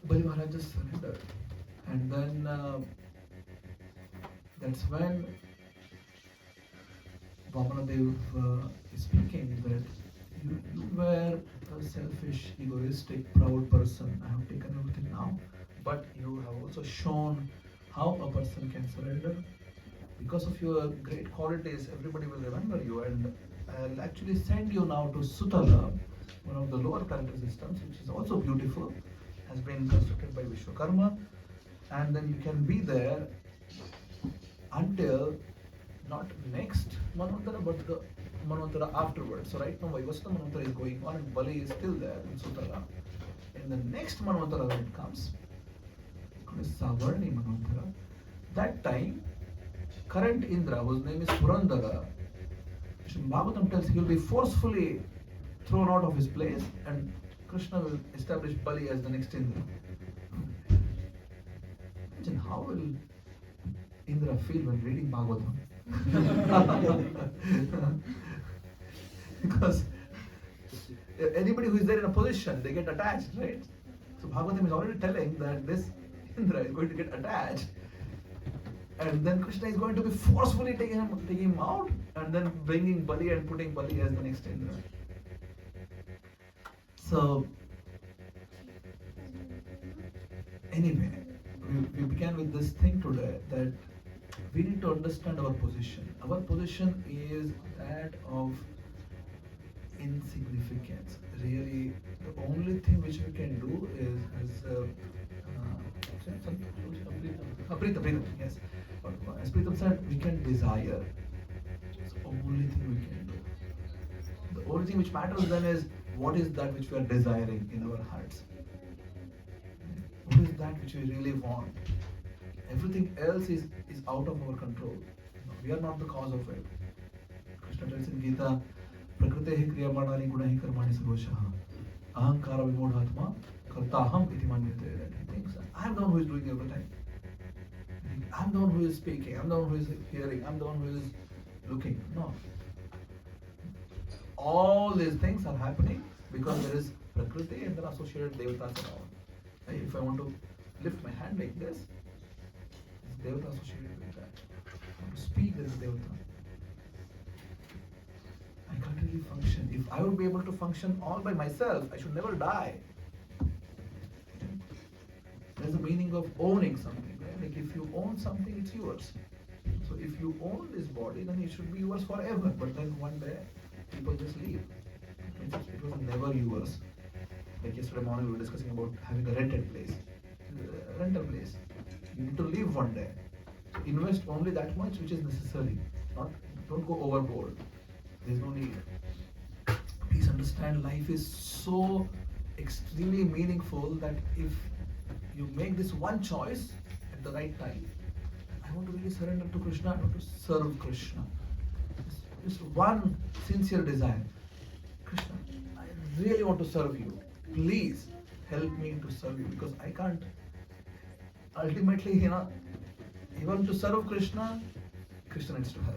Bali Maharaja just surrendered, and then that's when Vamanadev is speaking that you were a selfish, egoistic, proud person. I have taken everything now, but you have also shown how a person can surrender. Because of your great qualities, everybody will remember you, and I'll actually send you now to Sutala, one of the lower planetary systems, which is also beautiful, has been constructed by Vishwakarma, and then you can be there until not next Manvantara, but the Manvantara afterwards. So right now Vaivasana Manvantara is going on and Bali is still there in Sutala. In the next Manvantara when it comes, called Savarni Manvantara, that time current Indra, whose name is Purandara, Śrīmad Bhāgavatam tells he will be forcefully thrown out of his place and Krishna will establish Bali as the next Indra. Imagine how will Indra feel when reading Bhagavatam? Because anybody who is there in a position, they get attached, right? So Bhagavatam is already telling that this Indra is going to get attached, and then Krishna is going to be forcefully taking him out, and then bringing Bali and putting Bali as the next Indra. So anyway, we began with this thing today that we need to understand our position. Our position is that of insignificance. Really, the only thing which we can do is, yes. As Pritam said, we can desire. It's the only thing we can do. The only thing which matters then is what is that which we are desiring in our hearts. What is that which we really want? Everything else is out of our control. We are not the cause of it. Krishna tells in Gita, Prakritéhi kriyamanani gunahi karmani sarvashaha ahankara vimodhatma kartaham iti manyate. That he thinks, I am the one who is doing everything. I am the one who is speaking, I am the one who is hearing, I am the one who is looking. No. All these things are happening because there is Prakriti and there are associated devatas and all. If I want to lift my hand like this, there's devata associated with that. I want to speak, there is devata. I can't really function. If I would be able to function all by myself, I should never die. There's a meaning of owning something, right? Like if you own something, it's yours. So if you own this body, then it should be yours forever. But then one day, people just leave. It was never yours. Like yesterday morning we were discussing about having a rented place. Rental place. You need to leave one day. invest only that much which is necessary. Don't go overboard. There's no need. Please understand, life is so extremely meaningful that if you make this one choice at the right time, I want to really surrender to Krishna, I want to serve Krishna. Just one sincere desire. Krishna, I really want to serve you. Please help me to serve you, because I can't. Ultimately, even to serve Krishna, Krishna needs to help.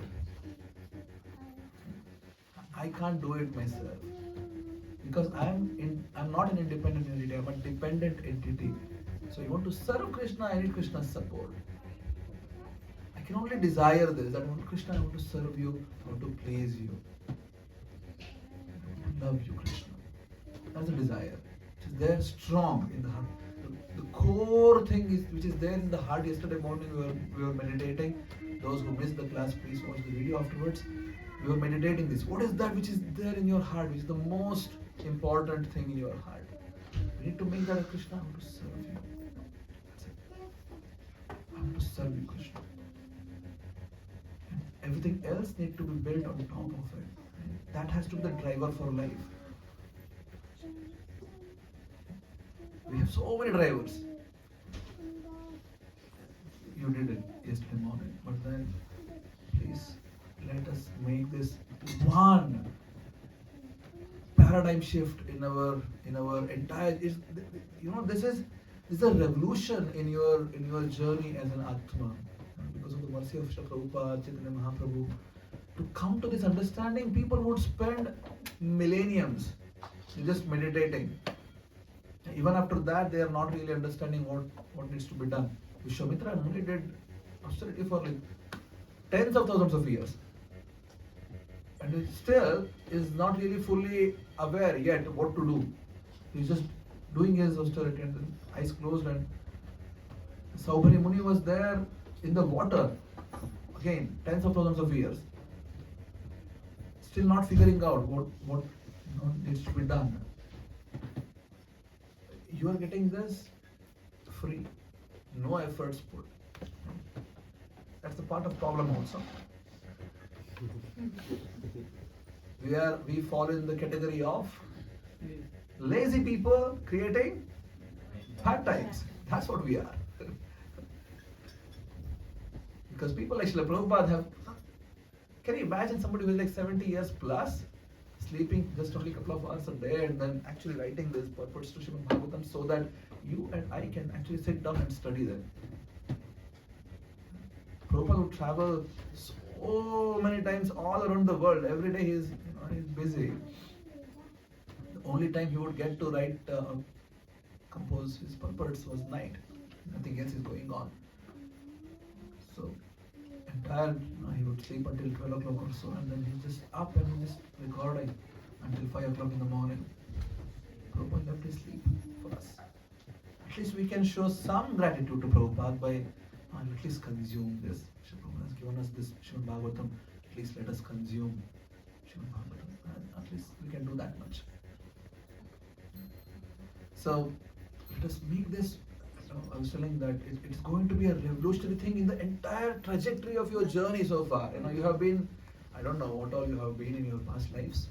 I can't do it myself, because I'm not an independent entity, I'm a dependent entity. So you want to serve Krishna, I need Krishna's support. I can only desire this, that I want Krishna, I want to serve you, I want to please you. I love you, Krishna. That's a desire. It is there strong in the heart. The core thing which is there in the heart. Yesterday morning we were meditating. Those who missed the class, please watch the video afterwards. We were meditating this. What is that which is there in your heart, which is the most important thing in your heart? We need to make that a Krishna. I want to serve you. That's it. I want to serve you, Krishna. And everything else needs to be built on top of it. And that has to be the driver for life. We have so many drivers. You did it yesterday morning, but then please let us make this one paradigm shift in our entire. This is a revolution in your journey as an Atma, because of the mercy of Srila Prabhupada, Chaitanya Mahaprabhu. To come to this understanding, people would spend millenniums just meditating. Even after that, they are not really understanding what needs to be done. Vishwamitra only did austerity for like tens of thousands of years, and he still is not really fully aware yet what to do. He's just doing his austerity and then eyes closed, and Saubhari Muni was there in the water, again tens of thousands of years, still not figuring out what needs to be done. You are getting this free, no efforts put. That's the part of problem also. We fall in the category of lazy people creating hard times. That's what we are. Because people like Srila Prabhupada have. Can you imagine somebody who is like 70 years plus, sleeping just only a couple of hours a day, and then actually writing this purports to Śrīmad Bhāgavatam so that you and I can actually sit down and study them. Prabhupada would travel so many times all around the world. Every day he's busy. The only time he would get to write, compose his purports was night. Nothing else is going on. So entire, he would sleep until 12 o'clock or so, and then he's just up and he's just recording until 5 o'clock in the morning. Prabhupada left his sleep for us. At least we can show some gratitude to Prabhupada by at least consume this. Prabhupada has given us this Śrīmad Bhāgavatam. At least let us consume Śrīmad Bhāgavatam. At least we can do that much. So let us make this. I was telling that it's going to be a revolutionary thing in the entire trajectory of your journey so far. You have been, I don't know what all you have been in your past lives.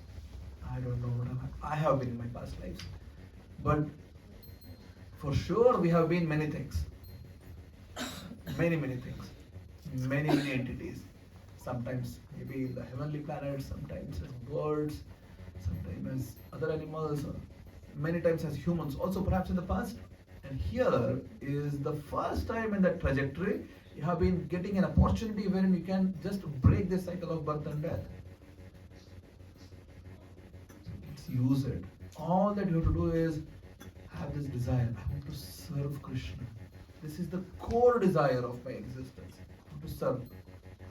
I don't know what I have been in my past lives. But for sure we have been many things. Many things. Many entities. Sometimes maybe in the heavenly planets, sometimes as birds, sometimes as other animals, or many times as humans, also perhaps in the past. And here is the first time in that trajectory you have been getting an opportunity wherein you can just break this cycle of birth and death. Let's use it. All that you have to do is have this desire. I want to serve Krishna. This is the core desire of my existence. I want to serve. I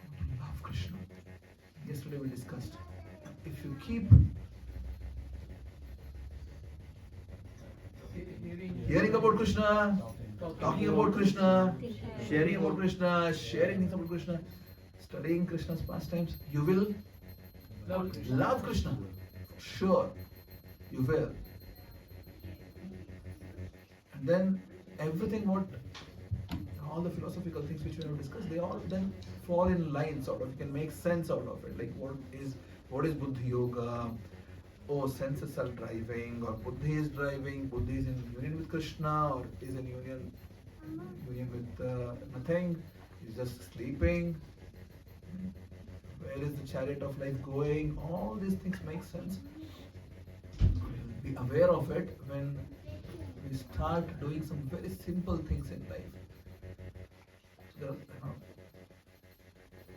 want to love Krishna. Yesterday we discussed, if you keep hearing about Krishna, talking about Krishna, sharing about Krishna, sharing things about Krishna, studying Krishna's pastimes, you will love Krishna. Sure, you will. And then everything what all the philosophical things which we have discussed, they all then fall in line sort of. You can make sense out of it. Like what is Bhakti Yoga? Oh, senses are driving, or Buddhi is driving. Buddhi is in union with Krishna, or is in union with nothing. He's just sleeping. Where is the chariot of life going? All these things make sense. Be aware of it when we start doing some very simple things in life.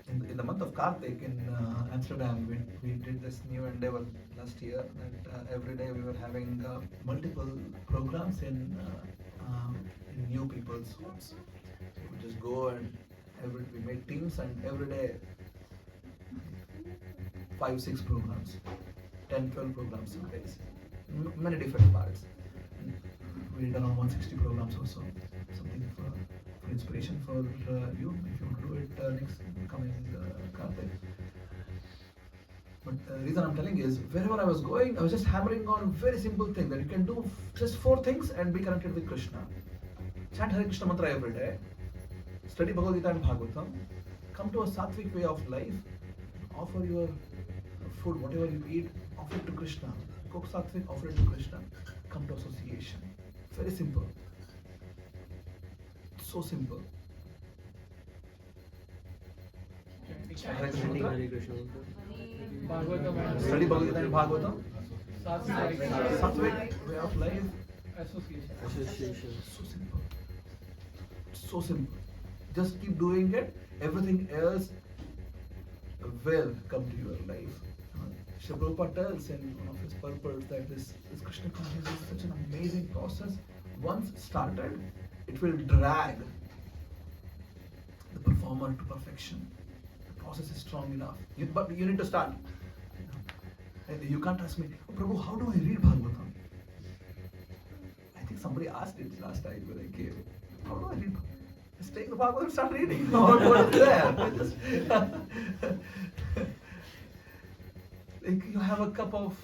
In the month of Kartik in Amsterdam, we did this new endeavor last year that every day we were having multiple programs in new people's homes. We just go and we made teams, and every day 5-6 programs, 10-12 programs some days, many different parts. We did around 160 programs or so, something for inspiration for you if you want to do it next coming Kartik. But the reason I'm telling is, wherever I was going, I was just hammering on very simple thing that you can do just 4 things and be connected with Krishna. Chant Hare Krishna mantra every day, study Bhagavad Gita and Bhagavatam, come to a sattvic way of life, offer your food, whatever you eat, offer it to Krishna. Cook sattvic, offer it to Krishna. Come to association. Very simple. So simple. Hare Krishna mantra. Hare Krishna. Bhagavatam and Study Bhagavad Gita and Bhagavatam. Sattvic Sattvic way of life. association. So simple. So simple. Just keep doing it. Everything else will come to your life. Srila Prabhupada tells in one of his purports that this Krishna consciousness is such an amazing process. Once started, it will drag the performer to perfection. The process is strong enough. But you need to start. You can't ask me, oh, Prabhu, how do I read Bhagavatam? I think somebody asked it last time when I came. How do I read Bhagavatam? Just take the Bhagavatam and start reading. What is there? Like you have a cup of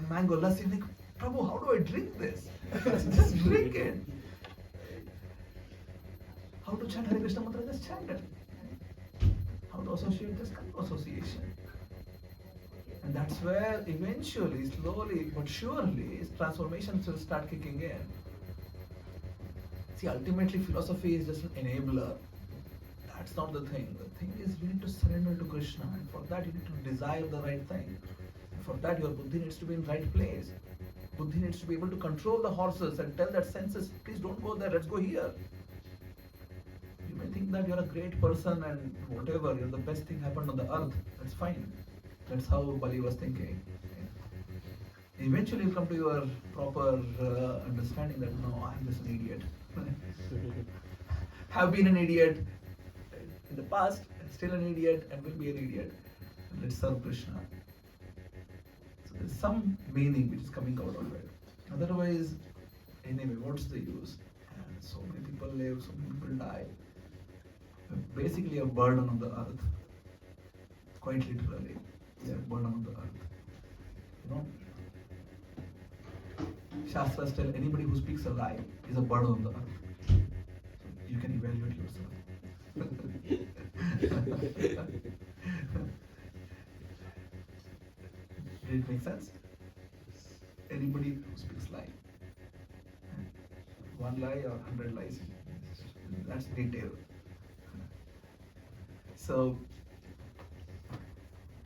mango lassi, like, Prabhu, how do I drink this? Just drink it. How to chant Hare Krishna mantra? Just chant it. How to associate? Just come to association. And that's where eventually, slowly but surely, transformations will start kicking in. See, ultimately philosophy is just an enabler. That's not the thing. The thing is you need to surrender to Krishna, and for that you need to desire the right thing. And for that your buddhi needs to be in the right place. Buddhi needs to be able to control the horses and tell that senses, please don't go there, let's go here. You may think that you're a great person and whatever, you're the best thing happened on the earth. That's fine. That's how Bali was thinking. Eventually you come to your proper understanding that no, I'm just an idiot. Have been an idiot in the past, and still an idiot, and will be an idiot. And let's serve Krishna. So there's some meaning which is coming out of it. Otherwise, anyway, what's the use? And so many people live, so many people die. We're basically a burden on the earth. Quite literally, we are a burden on the earth. You know? Shastras tell anybody who speaks a lie is a burden on the earth. So you can evaluate yourself. Did it make sense? Anybody who speaks lie. One lie or 100 lies. That's detail. So,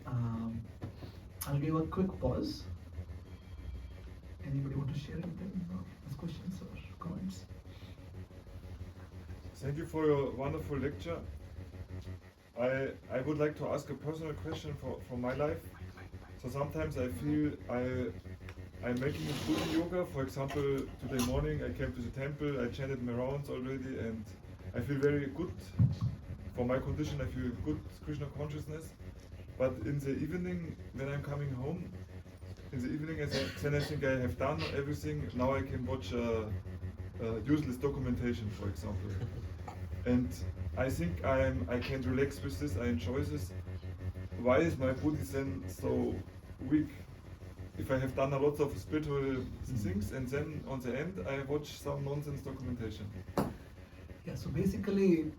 I'll give a quick pause. Anybody want to share anything or ask questions or comments? Thank you for your wonderful lecture. I would like to ask a personal question from my life. So sometimes I feel I'm making a Bhakti Yoga. For example, today morning I came to the temple, I chanted my rounds already, and I feel very good. For my condition, I feel good Krishna consciousness. But in the evening, when I'm coming home, then I think I have done everything. Now I can watch useless documentation, for example. And I think I can relax with this, I enjoy this. Why is my Buddhi then so weak? If I have done a lot of spiritual things and then on the end I watch some nonsense documentation. Yeah, so basically,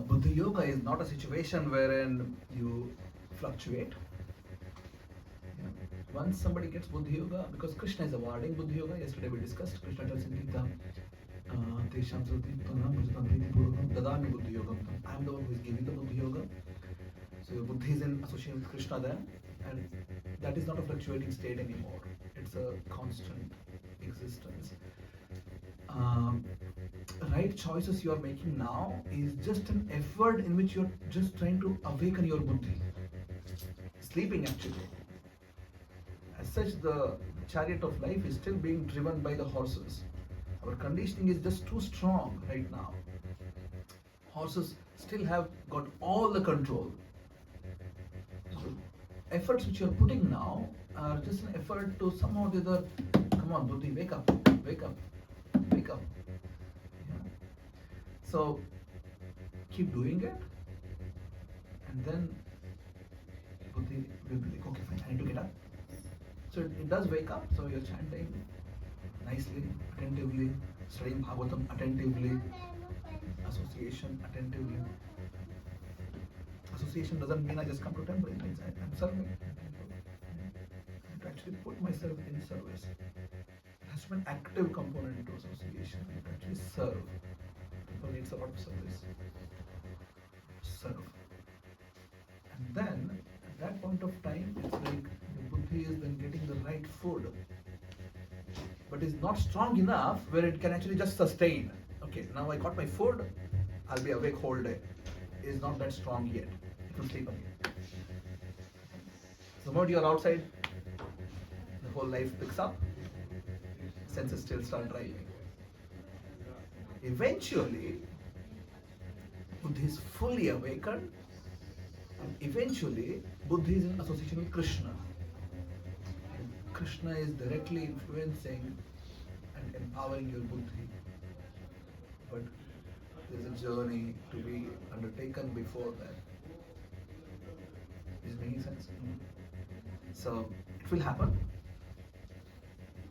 Buddhi Yoga is not a situation wherein you fluctuate. Yeah. Once somebody gets Buddhi Yoga, because Krishna is awarding Buddhi Yoga, yesterday we discussed, Krishna tells in Gita, Tesham Sruti-tanam Bhujatam Priti-purvakam Dadami Buddhi Yogam. I am the one who is giving the Buddhi Yoga. So your Buddhi is in association with Krishna then, and that is not a fluctuating state anymore. It's a constant existence. Right choices you are making now is just an effort in which you're just trying to awaken your buddhi. Sleeping actually. As such, the chariot of life is still being driven by the horses. Our conditioning is just too strong right now. Horses still have got all the control. So, efforts which you're putting now are just an effort to somehow or the other, come on, buddhi, wake up, wake up, wake up. Yeah. So keep doing it, and then buddhi will be like, okay, fine, I need to get up. So it does wake up. So you're chanting nicely, attentively, studying Bhagavatam attentively, association attentively. Association doesn't mean I just come to temple. It means I'm serving. I have to actually put myself in service. It has to be an active component to association. I have to actually serve. People needs a lot of service. Serve. And then, at that point of time, it's like the buddhi is then getting the right food. But is not strong enough where it can actually just sustain. Okay, now I got my food, I'll be awake whole day. Is not that strong yet. It will sleep again. So the moment you're outside, the whole life picks up, senses still start driving. Eventually, buddhi is fully awakened, and eventually, buddhi is in association with Krishna. And Krishna is directly influencing and empowering your buddhi. But there's a journey to be undertaken before that. Is it making sense? So it will happen,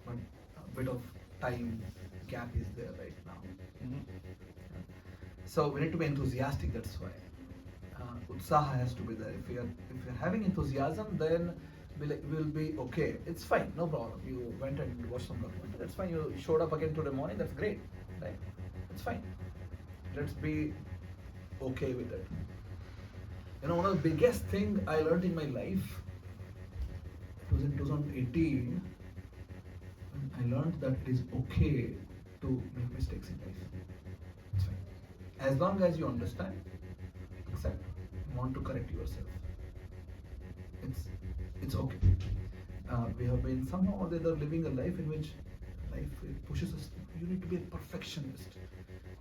but a bit of time gap is there right now. So we need to be enthusiastic. That's why utsaha has to be there. If you're having enthusiasm, then we'll be okay. It's fine, no problem. You went and watched some documentary. That's fine. You showed up again today morning. That's great, right? It's fine. Let's be okay with it. You know, one of the biggest thing I learned in my life, it was in 2018, when I learned that it is okay to make mistakes in life. It's fine. As long as you understand, accept, want to correct yourself. It's okay. We have been somehow or the other living a life in which life pushes us. You need to be a perfectionist.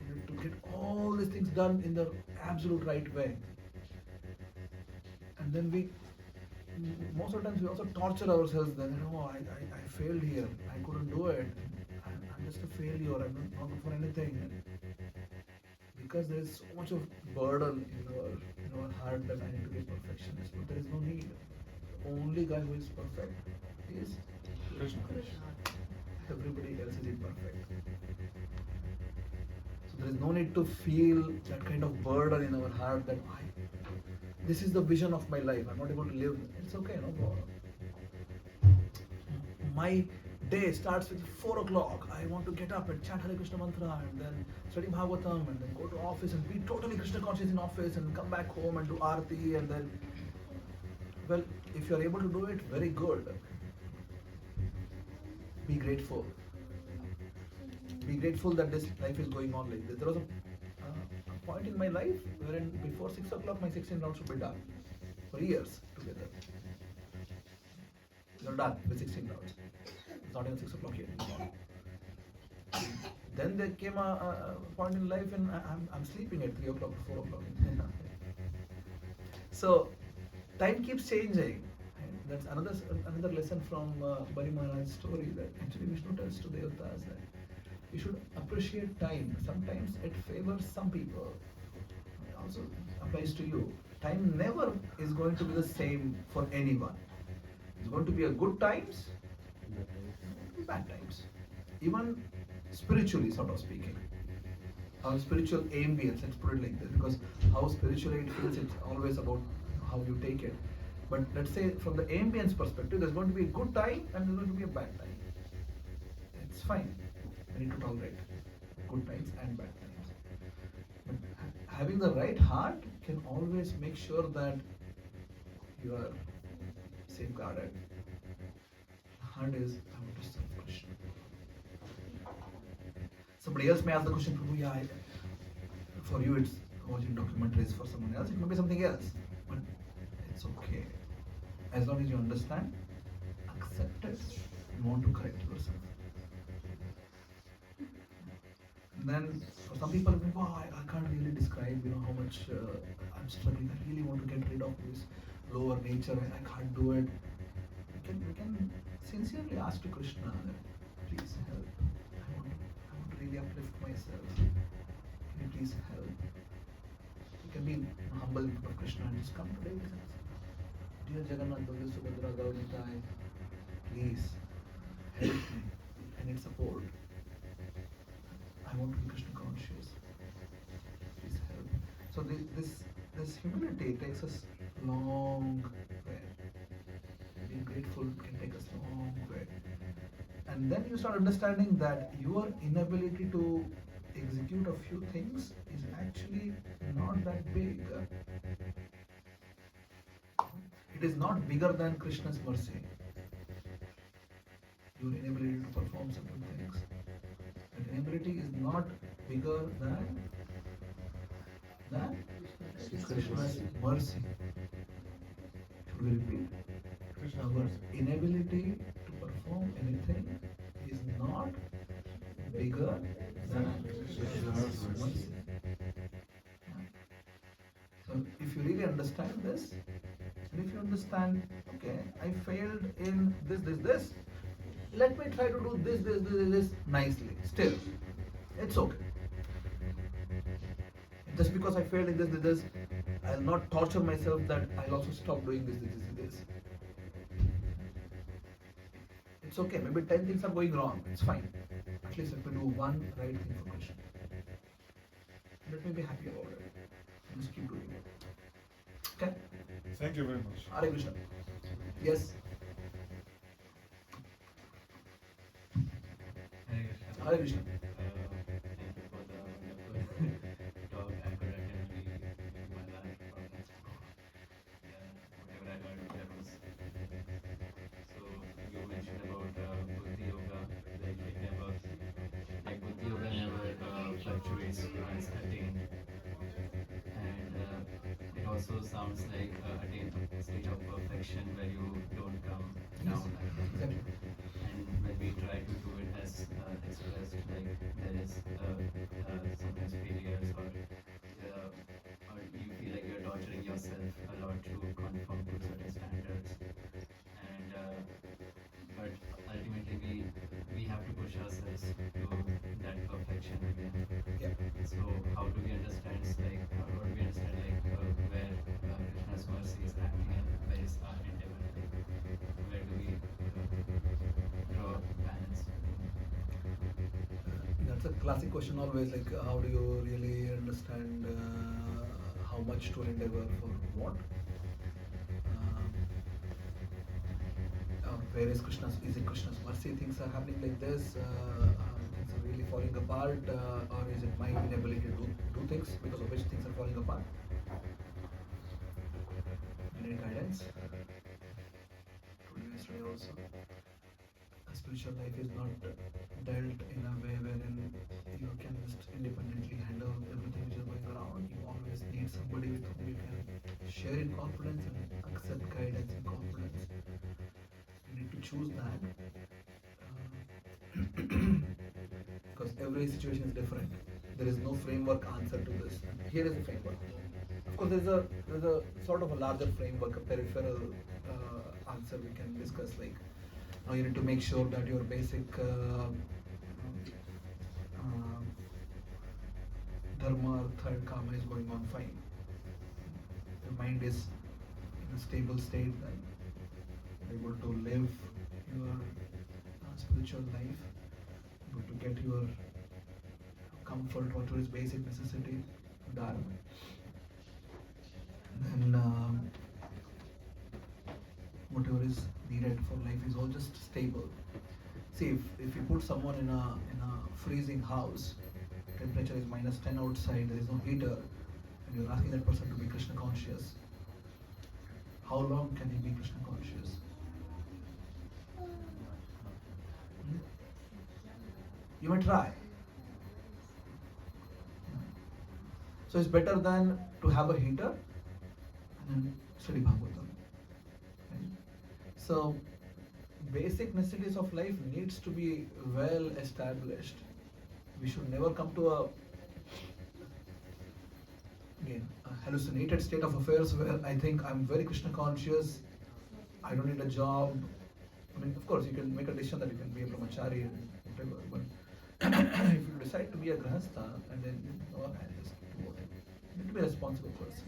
You need to get all these things done in the absolute right way. And then most of the times we also torture ourselves. Then, I failed here. I couldn't do it. I'm just a failure. I'm not good for anything. Because there is so much of burden in our heart that I need to be a perfectionist. But there is no need. The only guy who is perfect is Krishna. Everybody else is imperfect. So there is no need to feel that kind of burden in our heart that this is the vision of my life. I'm not able to live. It's okay, no problem. My day starts with 4 o'clock. I want to get up and chant Hare Krishna mantra and then study Bhagavatam and then go to office and be totally Krishna conscious in office and come back home and do Aarti and then, well, if you're able to do it, very good. Be grateful. Be grateful that this life is going on like this. There was a point in my life wherein before 6 o'clock my 16 rounds should be done for years together. You're done with 16 rounds. It's not even 6 o'clock yet. Then there came a point in life when I'm sleeping at 3 o'clock or 4 o'clock. So time keeps changing. That's another lesson from Bali Maharaja's story that actually Vishnu tells to Devatas that you should appreciate time. Sometimes it favors some people. It also applies to you. Time never is going to be the same for anyone. It's going to be a good times, bad times. Even spiritually, sort of speaking. our spiritual ambience, let's put it like this, because how spiritually it feels, it's always about how you take it. But let's say from the ambience perspective, there's going to be a good time and there's going to be a bad time. It's fine. We need to tolerate good times and bad times. But having the right heart can always make sure that you are safeguarded. The heart is, I want to serve Krishna. Somebody else may ask the question, Prabhu, yeah, for you it's watching documentaries, for someone else it may be something else. But it's okay. As long as you understand, accept it, you want to correct yourself. And then for some people, wow, I can't really describe, how much I'm struggling. I really want to get rid of this lower nature. I can't do it. We can sincerely ask to Krishna, please help. I want to really uplift myself. Can you please help? You can be humble of Krishna and just come today with us. Dear Jagannath, Baladev, Subhadra, Gauri, please help me. I need support. I want to be Krishna conscious. Please help. So this humility takes us long way. Being grateful can take us long way. And then you start understanding that your inability to execute a few things is actually not that big. It is not bigger than Krishna's mercy. Your inability to perform certain things. That inability is not bigger than Krishna's mercy. Should we repeat? Our inability to perform anything is not bigger than Krishna's mercy. So if you really understand this, and if you understand, okay, I failed in this, let me try to do this nicely. Still, it's okay. Just because I failed in this, I'll not torture myself that I'll also stop doing this. It's okay. Maybe 10 things are going wrong. It's fine. At least let me do one right thing for Krishna. Let me be happy about it. And just keep doing it. Okay? Thank you very much. Hare Krishna. Yes. Hare Krishna. Hare Krishna. Thank you for the wonderful talk. I could attend in my life for next whatever I learned there was. So you mentioned about Bhakti Yoga, like Bhakti Yoga never fluctuates, it's attained. And it also sounds like attain a state of perfection where you don't come down. Exactly. And when we try to do it as expressed, like there is sometimes failures or you feel like you're torturing yourself a lot to conform to certain standards. And but ultimately we have to push ourselves to that perfection again. Yeah. So how do we understand where Krishna's mercy is acting and where is our endeavor? Where do we draw balance? That's a classic question always, like how do you really understand how much to endeavor for what? Where is it Krishna's mercy? Things are happening like this, things are really falling apart, or is it my inability to do things because of which things are falling apart? You need guidance. Told you yesterday also. A spiritual life is not dealt in a way wherein you can just independently handle everything which is going around. You always need somebody with whom you can share in confidence and accept guidance in confidence. You need to choose that because every situation is different. There is no framework answer to this. Here is the framework. Of course, there's a sort of a larger framework, a peripheral answer we can discuss. Like, you need to make sure that your basic dharma, artha, and karma is going on fine. Your mind is in a stable state, then you're able to live your spiritual life, able to get your comfort, whatever is basic necessity, dharma. And whatever is needed for life is all just stable. See, if you put someone in a freezing house, temperature is -10 outside, there is no heater, and you're asking that person to be Krishna conscious, how long can he be Krishna conscious? You may try. So it's better than to have a heater and then study Bhagavatam. Right? So basic necessities of life needs to be well established. We should never come to a hallucinated state of affairs where I think I'm very Krishna conscious, I don't need a job. I mean, of course, you can make a decision that you can be a brahmachari and whatever, but if you decide to be a grahastha and then just do it, you need to be a responsible person.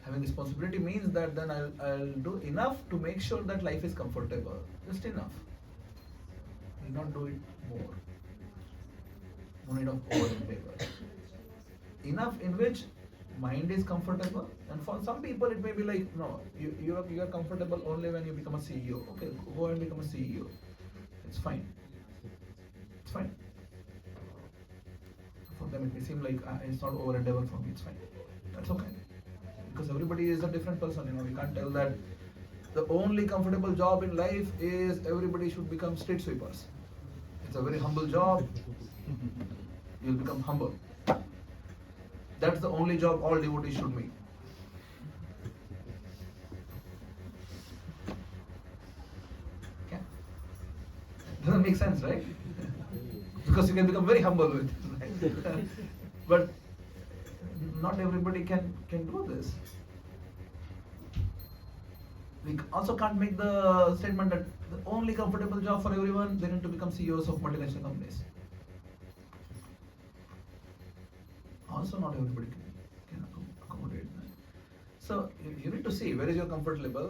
Having responsibility means that then I'll do enough to make sure that life is comfortable, just enough. Will not do it more. No need of over endeavor. Enough in which mind is comfortable, and for some people it may be like, no, you are comfortable only when you become a CEO. Okay, go and become a CEO. It's fine. It's fine. For them it may seem like it's not over endeavor for me. It's fine. That's okay. Because everybody is a different person. We can't tell that the only comfortable job in life is everybody should become street sweepers. It's a very humble job. You'll become humble. That's the only job all devotees should make. Okay? Doesn't make sense, right? Because you can become very humble with it, right? But not everybody can do this. We also can't make the statement that the only comfortable job for everyone, they need to become CEOs of multinational companies. Also, not everybody can accommodate that. So you need to see where is your comfort level,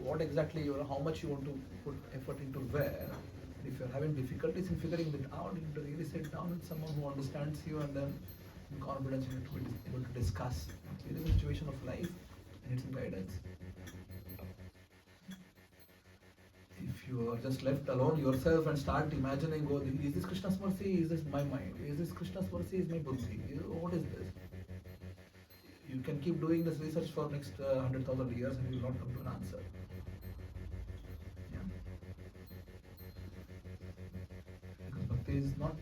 what exactly how much you want to put effort into where. If you're having difficulties in figuring it out, you need to really sit down with someone who understands you, and then in confidence you need to be able to discuss. Here is a situation of life and need some guidance. If you are just left alone yourself and start imagining, oh, is this Krishna's mercy? Is this my mind? Is this Krishna's mercy? Is my buddhi? What is this? You can keep doing this research for next 100,000 years and you will not come to an answer. Yeah. Because bhakti is not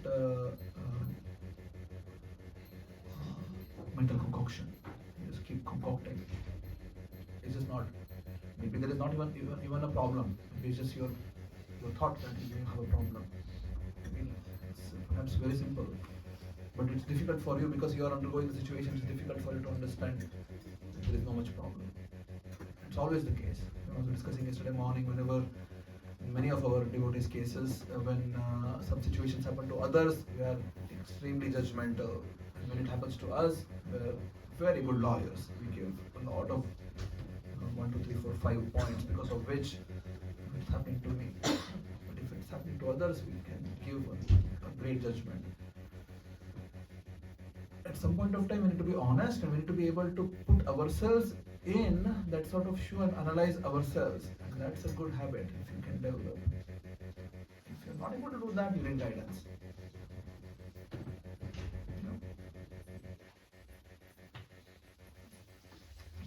mental concoction. You just keep concocting. It's just not. Maybe there is not even a problem. Maybe it's just your thought that you have a problem. I mean, it's perhaps very simple, but it's difficult for you because you are undergoing the situation. It's difficult for you to understand that there is no much problem. It's always the case. I was discussing yesterday morning. Whenever in many of our devotees' cases, when some situations happen to others, we are extremely judgmental, and when it happens to us, we're very good lawyers. We give a lot of 1, 2, 3, 4, 5 points because of which it's happening to me. But if it's happening to others, we can give a great judgment. At some point of time, we need to be honest and we need to be able to put ourselves in that sort of shoe and analyze ourselves. And that's a good habit if you can develop. If you're not able to do that, you need guidance.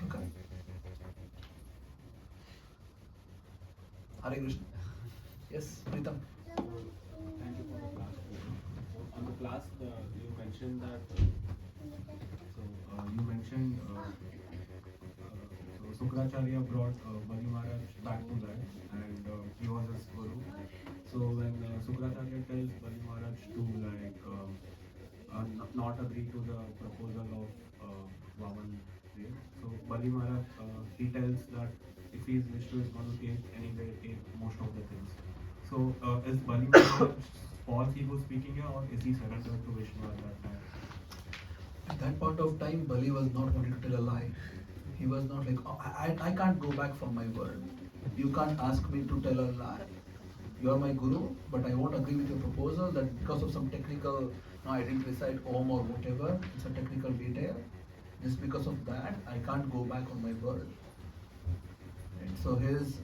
Okay. Hare Krishna. Yes, Pritam. Thank you for the class. On the class, you mentioned that. You mentioned Sukracharya brought Bali Maharaj back to life, and he was his guru. So when Sukracharya tells Bali Maharaj to not agree to the proposal of Vaman, so Bali Maharaj he tells that if his Vishnu is going to take most of the things. So is Bali Maharaj's false ego speaking here, or is he surrendered to Vishnu at that time? At that point of time, Bali was not wanting to tell a lie. He was not like, oh, I can't go back from my word. You can't ask me to tell a lie. you are my guru, but I won't agree with your proposal that because of some technical, no, I didn't recite Om or whatever, it's a technical detail. Just because of that, I can't go back on my word. Right? So he's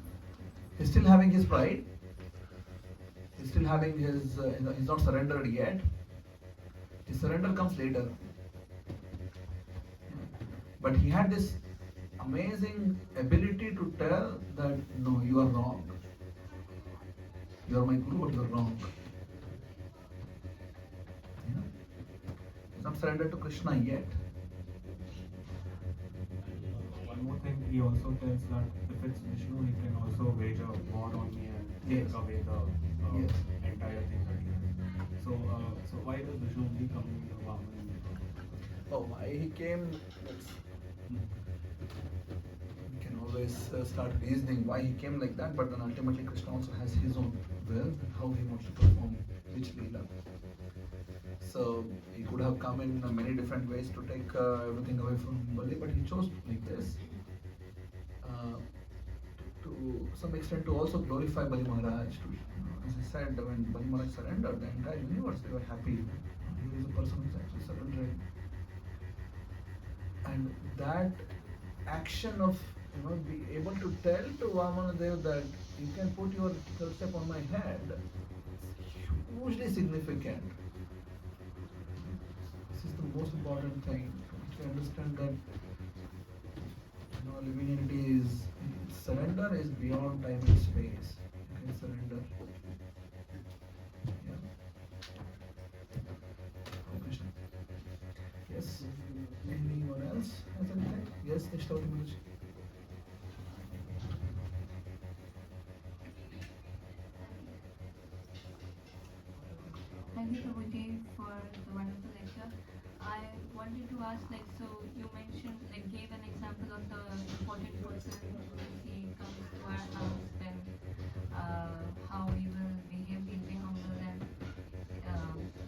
still having his pride. He's still having his, he's not surrendered yet. His surrender comes later. But he had this amazing ability to tell that, no, you are wrong. You are my guru, but you are wrong. Yeah. He's not surrendered to Krishna yet. One more thing, he also tells that if it's Vishnu, he can also wage a war on me and Yes. take away the Yes. entire thing that he has. So why does Vishnu only come in the Vaman? Oh, why he came? We can always start reasoning why he came like that, but then ultimately Krishna also has his own will, how he wants to perform which Leela. So he could have come in many different ways to take everything away from Bali, but he chose like this. To some extent to also glorify Bali Maharaj. As I said, when Bali Maharaj surrendered, the entire universe, they were happy. He is a person who is actually surrendering. And that action of be able to tell to Vamanadev that you can put your step on my head, it's hugely significant. This is the most important thing to understand that divinity is surrender is beyond time and space. You can surrender. Yeah. Krishna. Yes. Anyone else has anything? Yes, Nishtavati Mataji. Thank you, Prabhuji, for the wonderful lecture. I wanted to ask, so you mentioned, gave an example of the important person when he comes to our house, then how we will behave, we'll be humble, and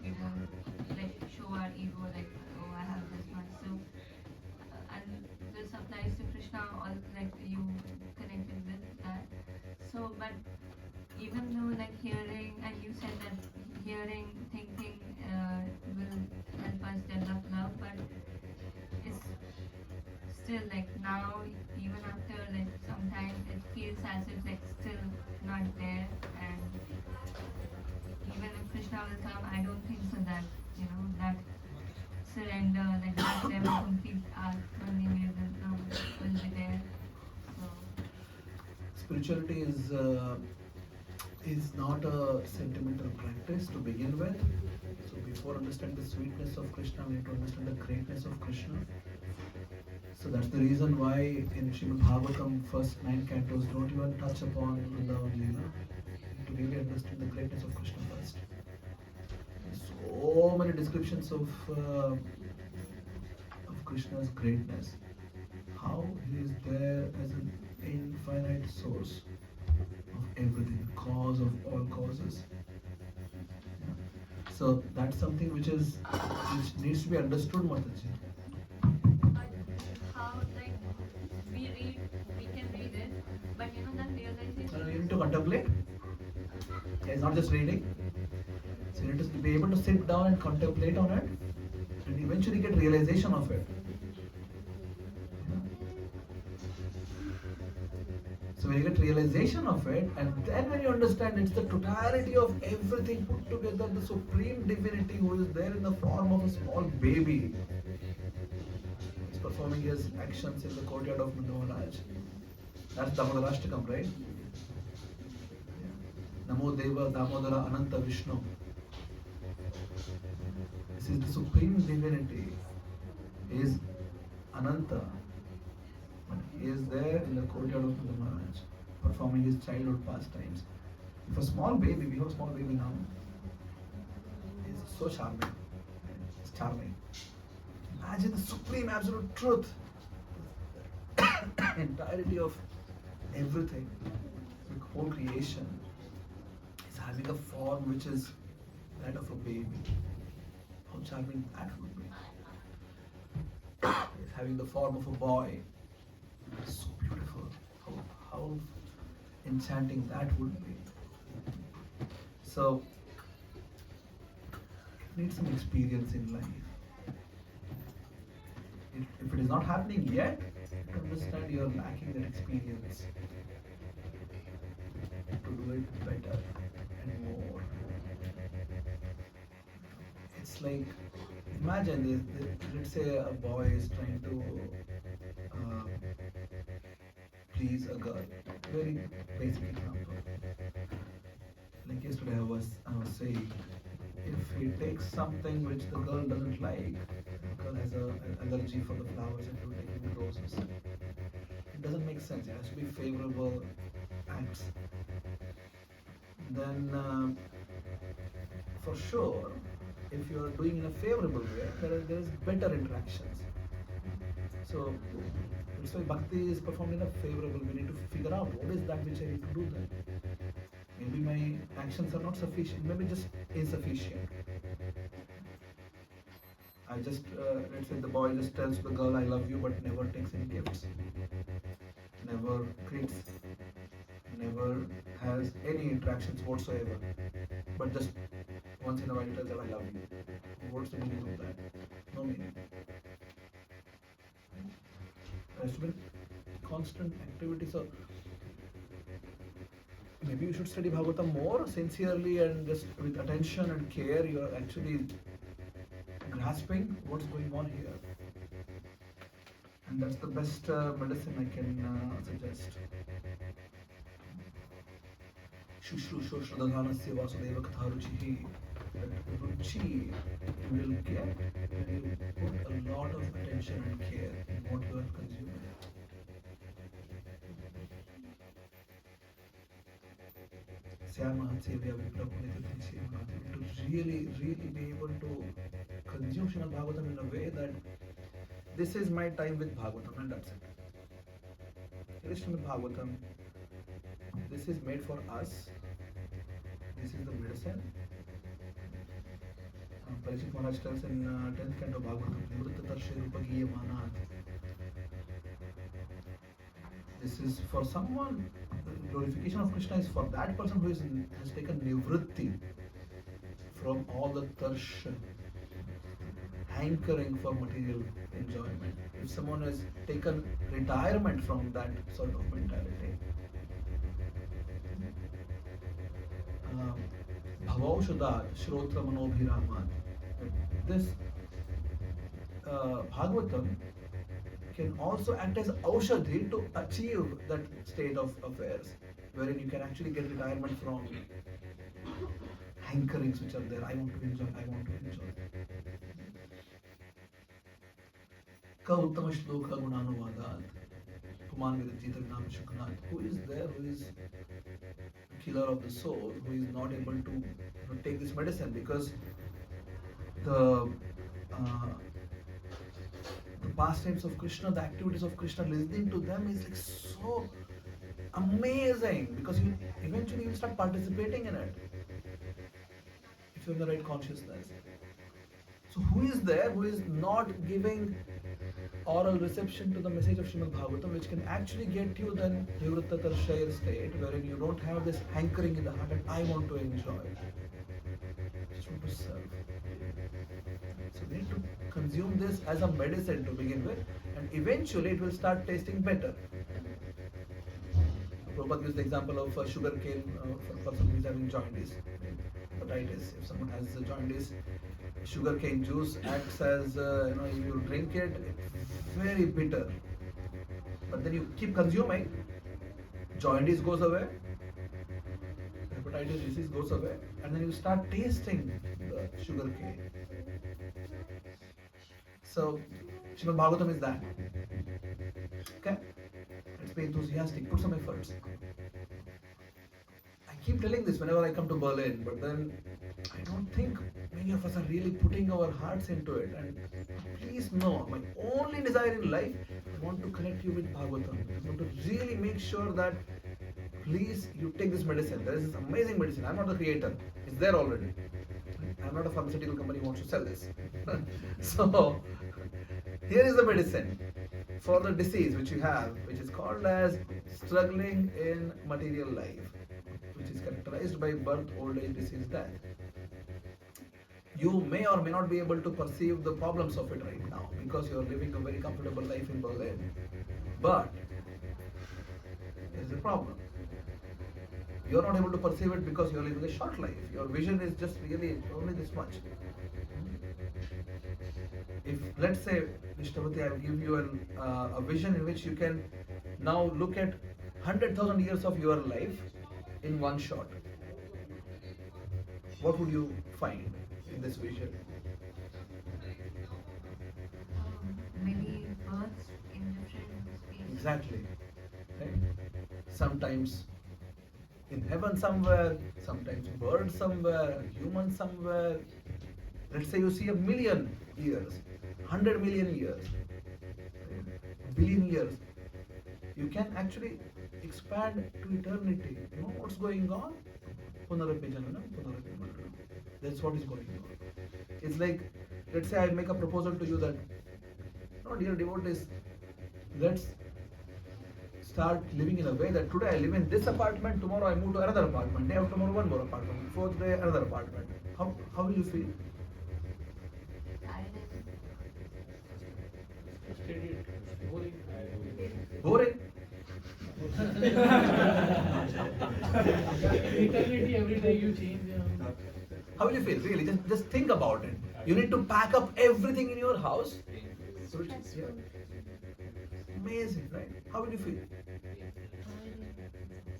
we will show our ego, oh, I have this one. So, and this applies to Krishna, all you connected with that. So, but even though hearing, and you said that hearing, thinking will help us develop love, but it's still now, even after sometimes it feels as if still not there, and even if Krishna will come, I don't think so that that surrender, that level complete Atma-Nivedana will be there. So Spirituality is not a sentimental practice to begin with. So before understanding the sweetness of Krishna, we need to understand the greatness of Krishna. So that's the reason why in Śrīmad Bhāgavatam, first 9 cantos don't even touch upon Vrindavan Leela. To really understand the greatness of Krishna first. There's so many descriptions of Krishna's greatness. How he is there as an infinite source of everything, cause of all causes. So that's something which needs to be understood, Mataji. how we can read it, but that realization. You need to contemplate. It's not just reading. So you need to be able to sit down and contemplate on it, and eventually get realization of it. So when you get realization of it, and then when you understand it's the totality of everything put together, the supreme divinity who is there in the form of a small baby, is performing his actions in the courtyard of Bhakti Yoga. That's Damodarashtakam, right? Namo Deva Damodara Ananta Vishnu. This is the supreme divinity. He is Ananta. But he is there in the courtyard of Bhakti Maharaj, performing his childhood pastimes. If a small baby, we have a small baby now, is so charming. It's charming. Imagine the supreme absolute truth. Entirety of everything, the whole creation, is having a form which is that of a baby. How charming that would be. It's having the form of a boy. So beautiful. How enchanting that would be. So it needs some experience in life. If it is not happening yet, to understand you are lacking that experience to do it better and more. It's like, imagine let's say a boy is trying to please a girl. Very basic example. Like yesterday I was saying, if he takes something which the girl doesn't like, the girl has an allergy for the flowers and to taking the roses. It doesn't make sense. It has to be favorable acts. Then for sure, if you are doing in a favorable way, there is better interactions. So that's why bhakti is performed in a favorable. We need to figure out what is that which I need to do then. Maybe my actions are not sufficient, maybe just insufficient. I just, let's say the boy just tells the girl I love you but never takes any gifts, never greets, never has any interactions whatsoever, but just once in a while tells her I love you. What's the meaning of that? No meaning. There has to be constant activity. So maybe you should study Bhagavatam more sincerely and just with attention and care. You are actually grasping what's going on here, and that's the best medicine I can suggest. Shushrusho Shradhanasya Vasudeva Katharuchihi. That ruchi you will get when you put a lot of attention and care in what you are consuming. To really be able to consume Śrīmad Bhāgavatam in a way that this is my time with Bhagavatam and that's it. Here is Śrīmad Bhāgavatam. This is made for us. This is the medicine. Bali Maharaja tells in 10th Canto Bhagavatam, this is for someone, the glorification of Krishna is for that person who has taken nivritti from all the tarsh, hankering for material enjoyment. If someone has taken retirement from that sort of mentality, Bhavaushadad Shrotra Manobhiramat, this Bhagavatam can also act as aushadhi to achieve that state of affairs, wherein you can actually get retirement from hankerings which are there. I want to enjoy. Ka uttama shloka gunanuvadat Puman Viratita Nam Shuknat. Who is there? Who is the killer of the soul? Who is not able to take this medicine because the pastimes of Krishna, the activities of Krishna, listening to them is like so amazing because you eventually will start participating in it if you're in the right consciousness. So who is there who is not giving oral reception to the message of Śrīmad Bhāgavatam, which can actually get you then Nivritta Tarshaya state, wherein you don't have this hankering in the heart and I want to enjoy. Just want to serve. So we need to consume this as a medicine to begin with, and eventually it will start tasting better. Prabhupada gives the example of sugar cane for a person who is having jaundice, hepatitis. If someone has jaundice, sugar cane juice acts as, if you drink it, it's very bitter. But then you keep consuming, jaundice goes away, hepatitis disease goes away, and then you start tasting the sugar cane. So, Śrīmad Bhāgavatam is that. Okay? Let's be enthusiastic, put some efforts. I keep telling this whenever I come to Berlin, but then I don't think many of us are really putting our hearts into it. And please know, my only desire in life, I want to connect you with Bhagavatam. I want to really make sure that please you take this medicine. There is this amazing medicine. I'm not the creator. It's there already. I'm not a pharmaceutical company who wants to sell this. So, here is the medicine for the disease which you have, which is called as struggling in material life. which is characterized by birth, old age, disease, death. You may or may not be able to perceive the problems of it right now because you are living a very comfortable life in Berlin. But there is a problem. You are not able to perceive it because you are living a short life. Your vision is just really only this much. If, let's say, Vishnavati, I will give you a vision in which you can now look at 100,000 years of your life in one shot. What would you find in this vision? Many births in different spaces. Exactly. Right? Sometimes in heaven somewhere, sometimes bird somewhere, human somewhere. Let's say you see 1,000,000 years, 100 million years, billion years. You can actually expand to eternity. You know what's going on? Punarapi Jananam, Punarapi Maranam. That's what is going on. It's like, let's say I make a proposal to you that, no, dear devotees, let's start living in a way that today I live in this apartment, tomorrow I move to another apartment, day after tomorrow one more apartment, fourth day another apartment. How will you feel? Steady. Boring. Boring? Eternity, every day you change. How will you feel? Really, just think about it. You need to pack up everything in your house. So it's, yeah. Amazing, right? How will you feel?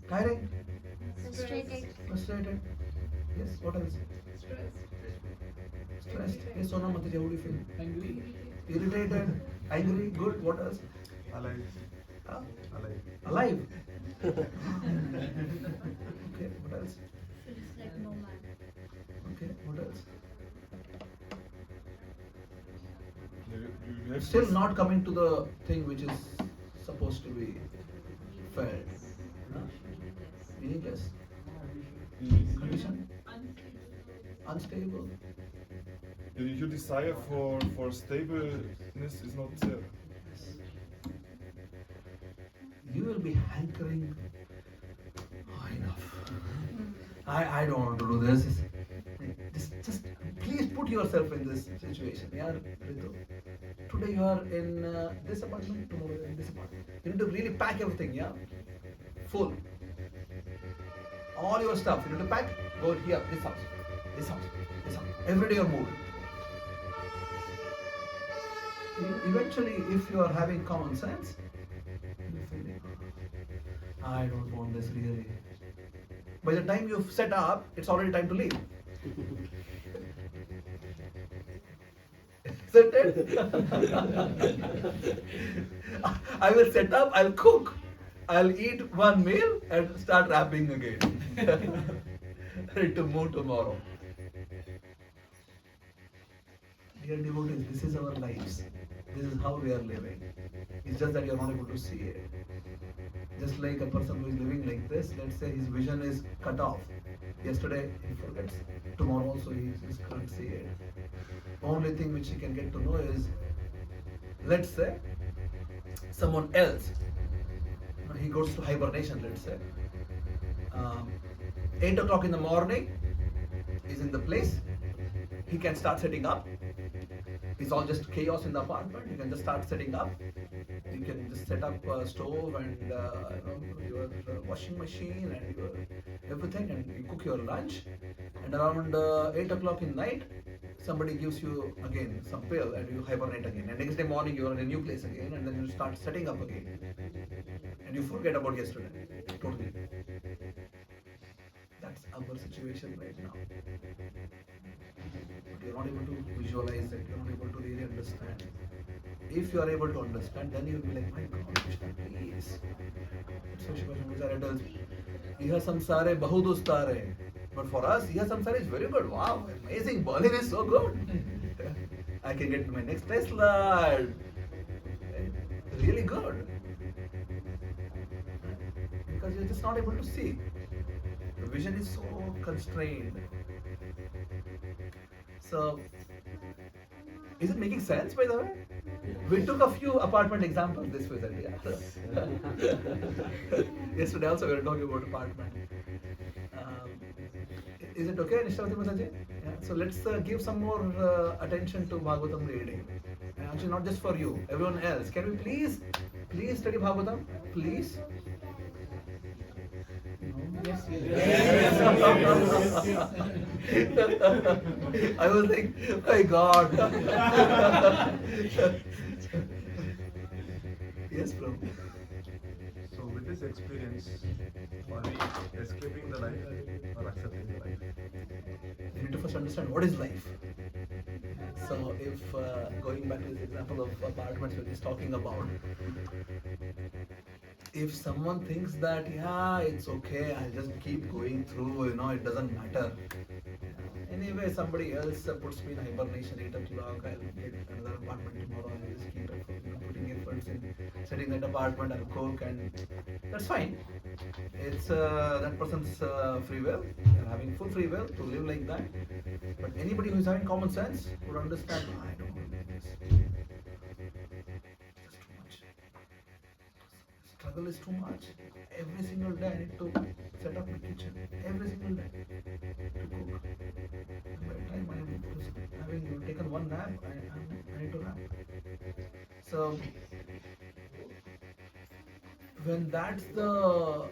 Tiring? Frustrated? Yes, what else? Stressed? Yes, Sonam Mataji, how would you feel? Angry. Irritated? Angry? Good, what else? Alive. Huh? Alive. Alive? Okay, what else? Feels like no man. Okay, what else? You have Still this- not coming to the thing which is supposed to be felt. No? Meaningless. Condition? Unstable. Your desire for stableness is not there. You will be hankering. Oh, enough. I don't want to do this. Just please put yourself in this situation. Yeah, Ritu. Today you are in this apartment, tomorrow you are in this apartment. You need to really pack everything, yeah? Full. All your stuff. You need to pack, go here, this house, this house, this house. Every day you're moving. Eventually, if you are having common sense, you'll feel like, I don't want this really. By the time you've set up, it's already time to leave. Isn't it? I will set up, I'll cook, I'll eat one meal and start wrapping again. Ready to move tomorrow. Dear devotees, this is our lives. This is how we are living. It's just that you're not able to see it. Just like a person who is living like this, let's say his vision is cut off. Yesterday he forgets. Tomorrow also he can't see it. Only thing which he can get to know is, let's say, someone else. He goes to hibernation, let's say. 8 o'clock in the morning, he's in the place. He can start setting up. It's all just chaos in the apartment. You can just start setting up. You can just set up a stove and your washing machine and your everything, and you cook your lunch. And around 8 o'clock in night, somebody gives you again some pill and you hibernate again. And next day morning you are in a new place again, and then you start setting up again. And you forget about yesterday. Totally. That's our situation right now. But you're not able to visualize it, you're not able to really understand. If you are able to understand, then you'll be like, my God, Krishna, please. So Shiva Shankara tells, Iha samsare bahu dustare. But for us, Iha samsara is very good. Wow, amazing. Berlin is so good. I can get my next Tesla. Really good. Because you're just not able to see. The vision is so constrained. So, is it making sense, by the way? We took a few apartment examples this way. Yeah. Yesterday also we were talking about apartment. Is it okay, Nishtavati Mataji? Yeah. So let's give some more attention to Bhagavatam reading. And actually, not just for you, everyone else. Can we please study Bhagavatam? Please. Yes, I was like, my God. Yes, bro. So with this experience, are we escaping the life or accepting the life? You need to first understand what is life. So if going back to this example of apartments that he's talking about, if someone thinks that yeah, it's okay, I'll just keep going through, it doesn't matter. Anyway, somebody else puts me in hibernation, 8 o'clock, I'll get another apartment tomorrow, I'll just keep putting efforts in setting that apartment, I'll cook, and that's fine. It's that person's free will. They're having full free will to live like that. But anybody who is having common sense would understand, I don't want to do this. It's too much. Struggle is too much. Every single day I need to set up my kitchen. Every single day to cook. And by the time I am having taken one nap, I need to nap. So when that's the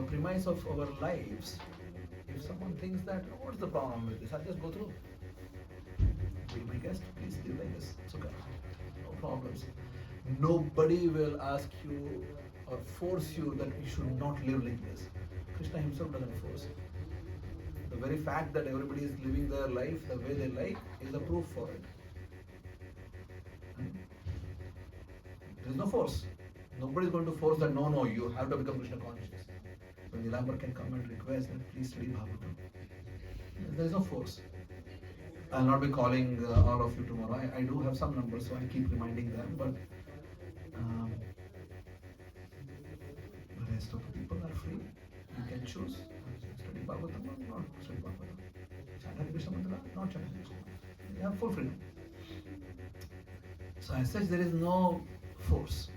premise of our lives, if someone thinks that, oh, what's the problem with this? I'll just go through. Be my guest, please live like this. It's okay. No problems. Nobody will ask you or force you that you should not live like this. Krishna himself doesn't force. The very fact that everybody is living their life the way they like is a proof for it. There is no force. Nobody is going to force that, no, you have to become Krishna conscious. When Nilambara can come and request that please study Bhagavatam. There is no force. I'll not be calling all of you tomorrow. I do have some numbers, so I keep reminding them, but the rest of the people are free. You can choose study Bhagavatam or not study Bhagavatam. Chant Hare Krishna Mantra, not chant Hare Krishna. You have full freedom. So as such, there is no force.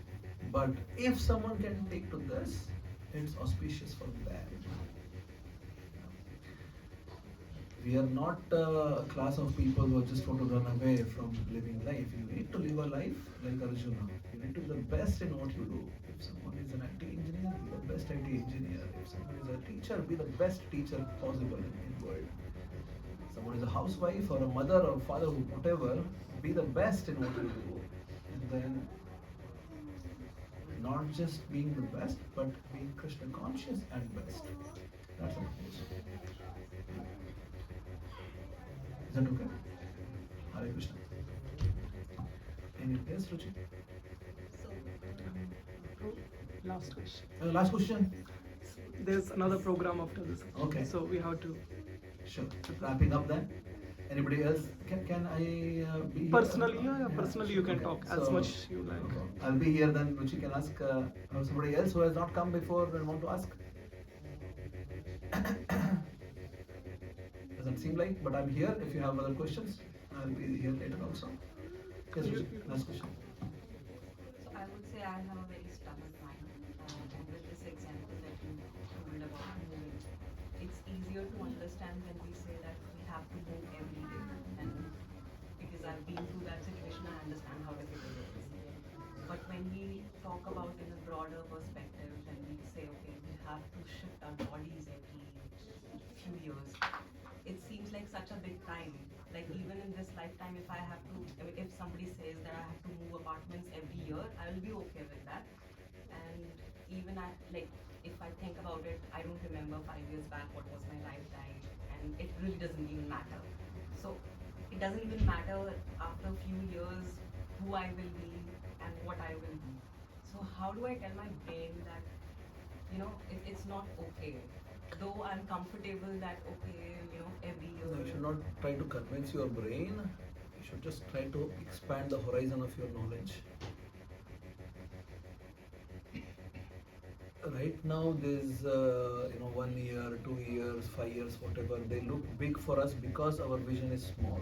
But if someone can take to this, it's auspicious for them. We are not a class of people who just want to run away from living life. You need to live a life like Arjuna. You need to be the best in what you do. If someone is an IT engineer, be the best IT engineer. If someone is a teacher, be the best teacher possible in the world. Someone is a housewife or a mother or father, whatever, be the best in what you do. And then not just being the best, but being Krishna conscious at best. That's what it is. Is that okay? Hare Krishna. Any yes, Ruchi? Last question. Last question. There's another program after this. Okay. So we have to. Sure. Wrapping up then. Anybody else? Can I be Personally, yeah, personally you can okay. talk as So, much you like. okay. I'll be here then. Ruchi can ask somebody else who has not come before and want to ask. Doesn't seem like, but I'm here. If you have other questions, I'll be here later also. Yes, Ruchi. Last question. So I would say I have a very stubborn mind, and with this example that you told about moving, it's easier to understand when we say that we have to move every day, and because I've been through that situation, I understand how difficult it is. But when we talk about in a broader perspective, when we say, okay, we have to shift our bodies every few years, it seems like such a big time. Like even in this lifetime, if somebody says that I have to move apartments every year, I will be okay with that. And even if I think about it, I don't remember 5 years back what was my lifetime, and it really doesn't even matter. So it doesn't even matter after a few years who I will be and what I will be. So how do I tell my brain that it's not okay? Though I'm comfortable that okay, every year. No, you should not try to convince your brain. You should just try to expand the horizon of your knowledge. Right now, there's 1 year, 2 years, 5 years, whatever. They look big for us because our vision is small.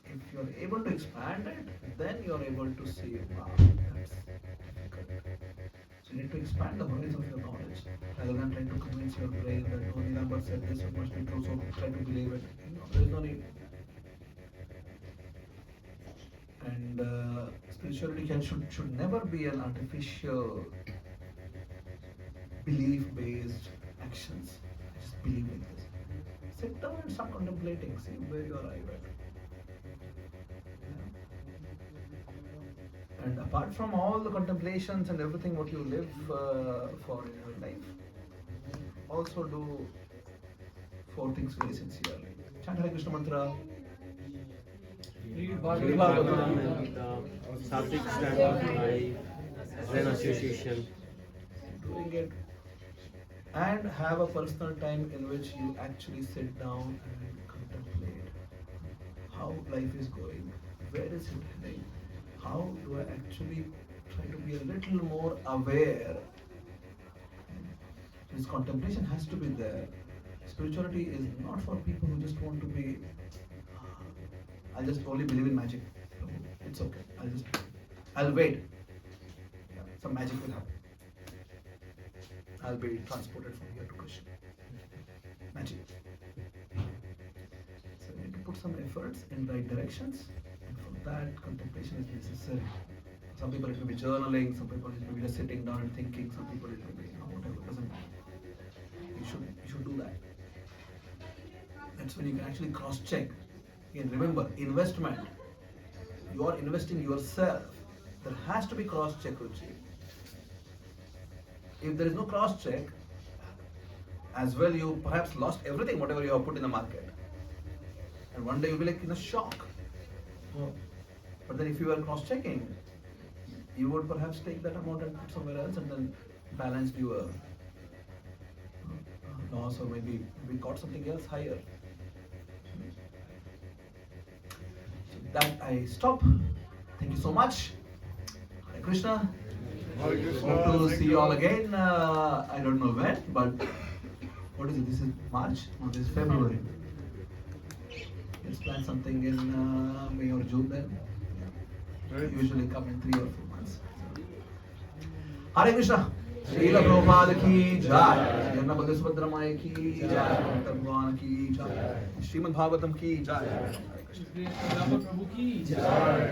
If you're able to expand it, then you're able to see, wow, that's difficult. So you need to expand the horizon of your knowledge. knowledge rather than trying to convince your brain that oh, Nilambara said this, it must be true, so try to believe it. No, there is no need. And spirituality should never be an artificial belief-based actions. Just believe in this. Sit down and start contemplating. See where you arrive at. Yeah. And apart from all the contemplations and everything what you live for in your life, also do 4 things very sincerely. Chant Hare Krishna mantra. Read Śrīmad Bhāgavatam. Bhāgavatam, Sattvic standard of life, Zen association. Doing it. And have a personal time in which you actually sit down and contemplate how life is going, where is it heading, how do I actually try to be a little more aware. This contemplation has to be there. Spirituality is not for people who just want to be, I just only believe in magic. It's okay, I'll wait. Yeah, some magic will happen. I'll be transported from here to Krishna. Magic. So you need to put some efforts in right directions, and for that contemplation is necessary. Some people it may be journaling, some people it may be just sitting down and thinking, some people it may be whatever, doesn't matter. You should do that. That's when you can actually cross-check. Again, remember, investment. You are investing yourself. There has to be cross-check, Ruchi. If there is no cross-check, as well you perhaps lost everything, whatever you have put in the market. And one day you'll be like in a shock. But then if you are cross-checking, you would perhaps take that amount and put somewhere else and then balance your loss, or maybe we got something else higher. So that I stop. Thank you so much. Hare Krishna. Hare Krishna, Hope to thank see you you. all again. I don't know when, but what is it? This is March or this is February. Let's plan something in May or June then. Right. Usually come in 3 or 4 months. Hare Krishna. Srila Prabhupada ki jai. Janna Bhagavad Subhadramaya ki jai. Bhagwan ki jai. Śrīmad Bhāgavatam ki jai. Hare Krishna. Nilambara Prabhu ki. Jai.